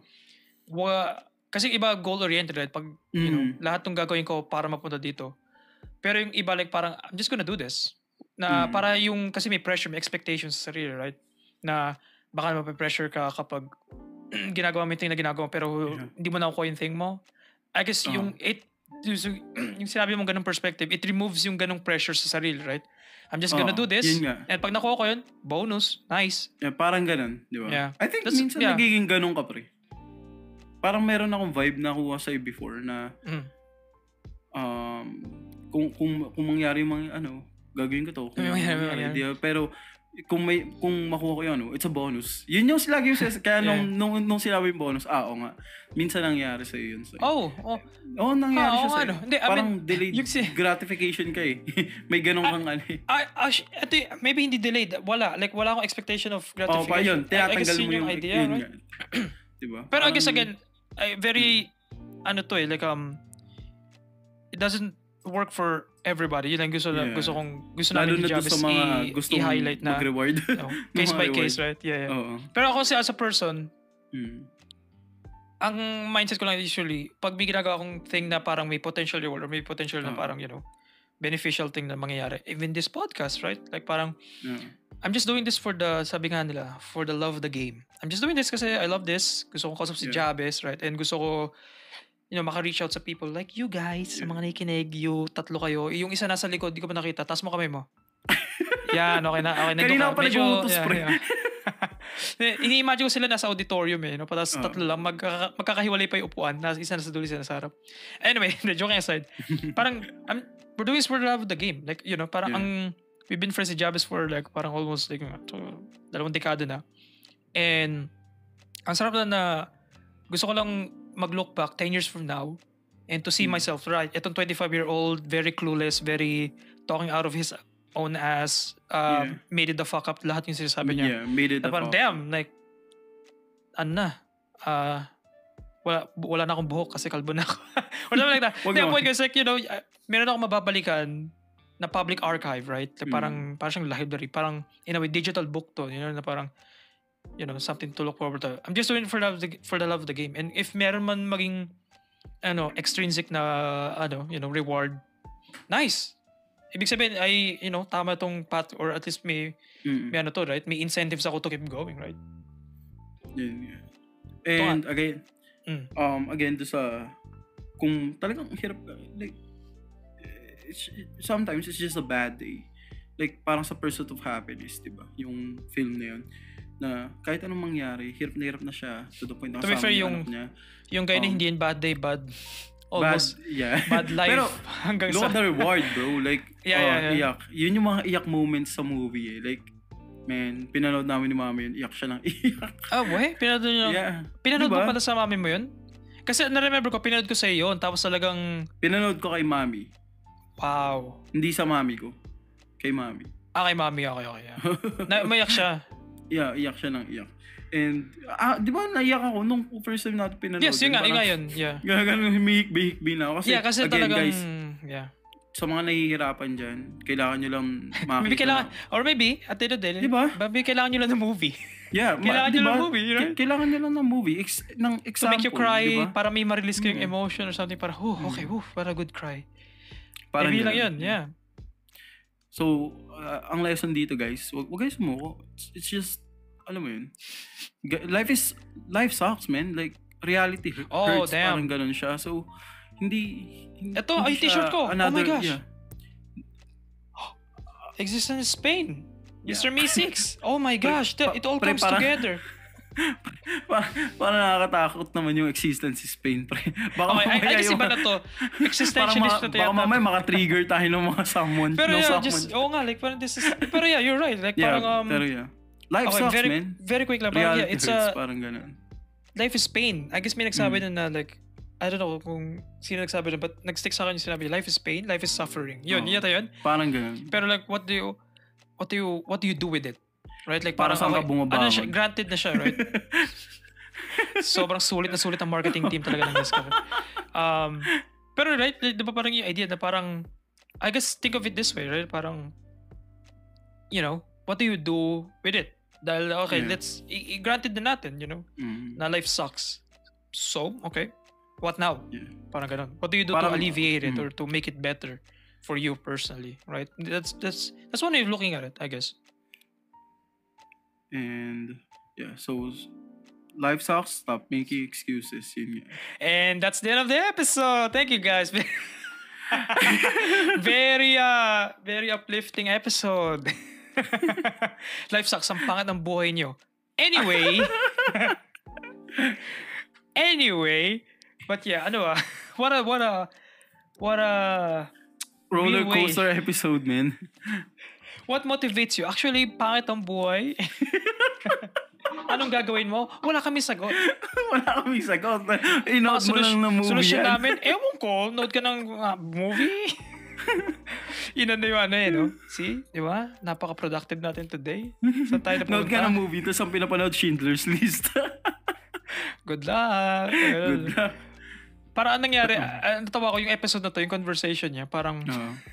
kasi iba goal-oriented, right? Pag, you know, lahat ng gagawin ko para mapunta dito. Pero yung iba, like, parang, I'm just gonna do this. Na para yung, kasi may pressure, may expectations sa sarili, right? Na baka mape-pressure ka kapag ginagawa mo yung thing na ginagawa pero hindi mo nakukuha yung thing mo. I guess yung sinabi mong ganung perspective, it removes yung ganung pressure sa sarili, right? I'm just gonna do this. And pag nakuha ko yun, bonus, nice. Yeah, parang ganun, di ba? Yeah. I think minsan nagiging ganun ka, pre. Parang meron akong vibe na kuha sa'yo before na kung mangyari yung mga gagawin ko to. Pero kung makuha ko yun, it's a bonus. Yun yung lagi yung kaya nung sinabi yung bonus, oo nga. Minsan nangyari sa yun. Nangyari siya sa parang delayed gratification ka eh. May ganun kang maybe hindi delayed. Wala akong expectation of gratification. Yun. Tinatanggal mo yung idea, right? Diba? Pero I guess again, very like it doesn't work for everybody. Yun ang gusto namin ni Jabez i-highlight na mag-reward. Case by case, right? Yeah. Pero ako as a person, ang mindset ko lang usually, pag may ginagawa akong thing na parang may potential reward or may potential na parang, beneficial thing na mangyayari. Even this podcast, right? Like parang, I'm just doing this sabi nga nila, for the love of the game. I'm just doing this kasi I love this. Gusto kong kausap si Jabez, right? And gusto ko, maka-reach out sa people like you guys, sa mga nakikinig, tatlo kayo. Yung isa nasa likod, di ko pa nakita. Taas mo kamay mo. Yan, okay na. Kanina pa nag-uutos, pre. Ini-imagine ko sila nasa auditorium Tapos tatlo lang, magkakahiwalay pa yung upuan. Isa nasa dulo, isa nasa harap. Anyway, joking aside. Parang, we're doing this for the love of the game. Like, parang we've been friends with Jabez for like, parang almost like, 2 dekada na. And, ang sarap na gusto ko lang mag-look back 10 years from now and to see myself, right? Itong 25-year-old, very clueless, very talking out of his own ass, made it the fuck up, lahat yung sinasabi niya. Yeah, made it the fuck up. Damn, like, wala na akong buhok kasi kalbo na ako. Wala naman like that. The point is like, meron akong mababalikan na public archive, right? Like, parang siyang library, parang in a way, digital book to, na parang, something to look forward to. I'm just doing it for the love of the game. And if meron man maging extrinsic na reward, nice. Ibig sabihin ay tama tong path or at least may right? May incentives ako to keep going, right? Yeah. And again do sa kung talagang hirap like sometimes it's just a bad day. Like parang sa Pursuit of Happiness, 'di ba? Yung film na 'yon. Na kahit anong mangyari, hirap na siya to the point na kasama niya. Yung guy na hindi in bad day, bad life. Pero hanggang look at the reward, bro. Like, iyak. Yun yung mga iyak moments sa movie eh. Like, Man, pinanood namin ni mami yun. Iyak siya ng iyak. Pinanood nyo? Yeah. Pinanood Diba? mo pala sa mami mo yun? Kasi na-remember ko, pinanood ko sa iyo yun. Tapos talagang, Pinanood ko kay mami. wow. Hindi sa mami ko. Kay mami. Kay mami, okay. Yeah. Mayak siya. Yeah, iyak siya ng iyak. And, di ba naiyak ako nung first time natin pinanood? Yes, yun nga yun. Yeah. Ganun, humihik-bihik na ako. Kasi again, talagang, guys, yeah. sa mga nahihirapan dyan, kailangan nyo lang makita. Maybe kailangan, or maybe, at the end of the day, diba? Maybe kailangan nyo lang ng movie. Yeah, kailangan nyo lang ng movie, right? Kailangan nyo lang ng movie. Ng example, to make you cry, diba? para may ma-release kayong emotion or something, para, okay, para good cry. Parang maybe lang yun, yeah. So, ang lesson dito guys, wag guys sumuko. It's just, alam mo yun, life sucks, man. Like, reality hurts, damn. parang ganun siya. So, hindi ito, ay t-shirt ko. Another, oh my gosh. Yeah. Existence in Spain. Mr. Me 6. Oh my gosh, it all comes together. Parang nakakatakot naman yung existence sa Spain, pre. Baka okay, I guess iba na to. Existentialist na to. Baka mamaya maka-trigger tayo ng mga someone. Pero like parang this is, pero yeah, you're right. Like parang, pero yeah. Life sucks, man. Very quick lang. Reality yeah, it's hurts, parang ganun. Life is pain. I guess may nagsabi na like, I don't know kung sino nagsabi na, but nag-stick sa akin yung sinabi, life is pain, life is suffering. Yun, yata yun. Parang ganun. Pero like, what do you do with it? Right? Like, parang saan ka bumabangon? Granted na siya, right? Sobrang sulit ang marketing team talaga ng Discover. Pero right, di ba parang yung idea na parang, I guess think of it this way, right? Parang, you know, what do you do with it? Dahil, okay, let's, granted na natin, you know, na life sucks. So, okay, what now? Yeah. Parang ganun. What do you do to alleviate it or to make it better for you personally, right? That's one way of looking at it, I guess. And yeah, so life sucks. Stop making excuses. And that's the end of the episode. Thank you guys. Very uplifting episode. Life sucks. Ang pangit ng buhay nyo. Anyway, but yeah, what a roller coaster episode, man. What motivates you? Actually, pangit ang buhay. Anong gagawin mo? Wala kami sagot. Inood mo lang ng movie solusyon yan. namin, ewan ko, nood ka ng movie. Yun na no? See? Di ba? Napaka-productive natin today. Saan tayo napunta? Nood ka ng movie, tapos ang pinapanood, Schindler's List. Good luck. Good luck. Parang nangyari, natawa ko yung episode na to, yung conversation niya, parang,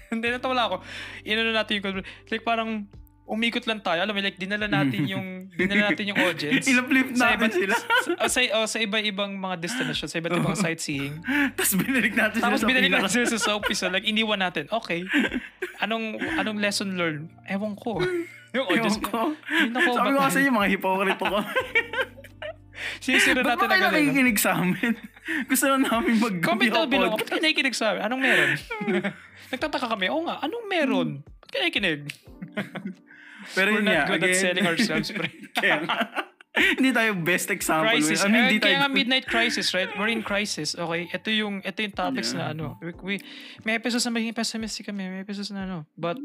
hindi, natawa ako. Inano natin yung conversation, like parang, umikot lang tayo, alam mo, like, dinala natin yung audience. Ina-flip natin sila. Sa iba-ibang mga destination, sa iba't ibang sightseeing. Tapos binalik natin sila sa umpisa, like, iniwan natin, okay, anong lesson learned? Ewan ko. Yung audience. Sabi ko kasi yung mga hipokrito ko. Sisira natin na gano'n. Ba't ba kayo nakikinig sa amin? Gusto na namin comment down below. Ba't kayo nakikinig sa amin? Anong meron? Nagtataka kami. Oo nga, anong meron? Ba't kayo nakikinig? Pero we're not good at selling ourselves. Hindi tayo best example. Crisis. Kaya nga midnight crisis, right? We're in crisis. Okay? Ito yung topics na may episodes na maging pessimistic kami. May episodes na But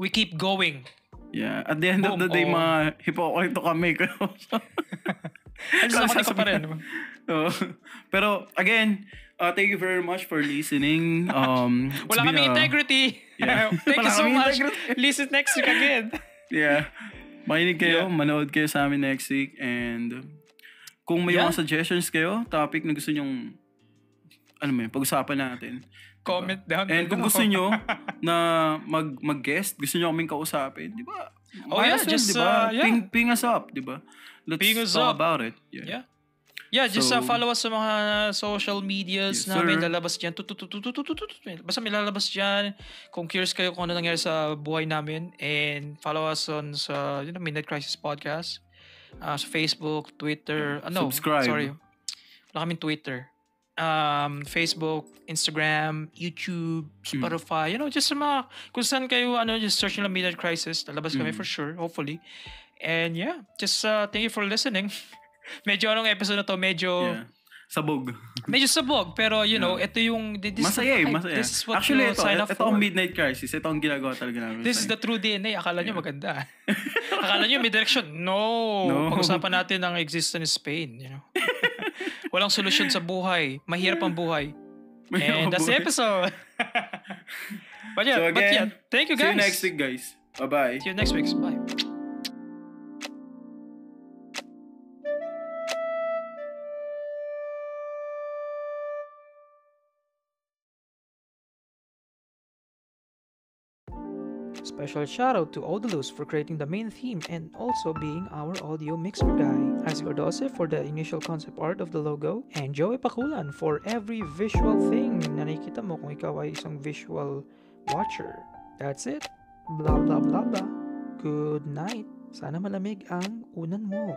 we keep going. Yeah. At the end of the day, mga hipokrito kami. Sama ka pa rin. Pero again, thank you very much for listening. Wala kami integrity. Yeah. Thank you so much. Listen next week again. Yeah. Makinig kayo, manood kayo sa amin next week. And kung may mga suggestions kayo, topic na gusto nyong pag-usapan natin. Comment down. And kung gusto nyo na mag-guest, gusto nyo kaming kausapin, di ba? Just diba? Ping us up, di ba? Let's talk about it. Yeah, just follow us sa mga social medias namin. Lalabas dyan. Basta may lalabas dyan. Kung curious kayo kung ano nangyari sa buhay namin. And follow us on sa Midnight Crisis Podcast. Sa Facebook, Twitter. Subscribe. Sorry. Wala kaming Twitter. Facebook, Instagram, YouTube, Spotify. Just sa mga, kung saan kayo, just search nyo lang Midnight Crisis. Lalabas kami for sure, hopefully. And yeah, just thank you for listening. Medyo episode na to, medyo sabog. Medyo sabog, pero ito yung masaya. This is what actually, sign up ito ang Midnight Crisis. Ito ang ginagawa talaga namin. This is the true DNA. Akala nyo maganda. Akala nyo may direction? No. Pag-usapan natin ang existence pain. Walang solusyon sa buhay. Mahirap ang buhay. And that's the episode. But yeah, thank you guys. See you next week, guys. Bye-bye. See you next week. Bye. Special shout out to Odalus for creating the main theme and also being our audio mixer guy. Isaac Ordose for the initial concept art of the logo. And Joey Pakulan for every visual thing na nakikita mo kung ikaw ay isang visual watcher. That's it. Blah blah blah blah. Good night. Sana malamig ang unan mo.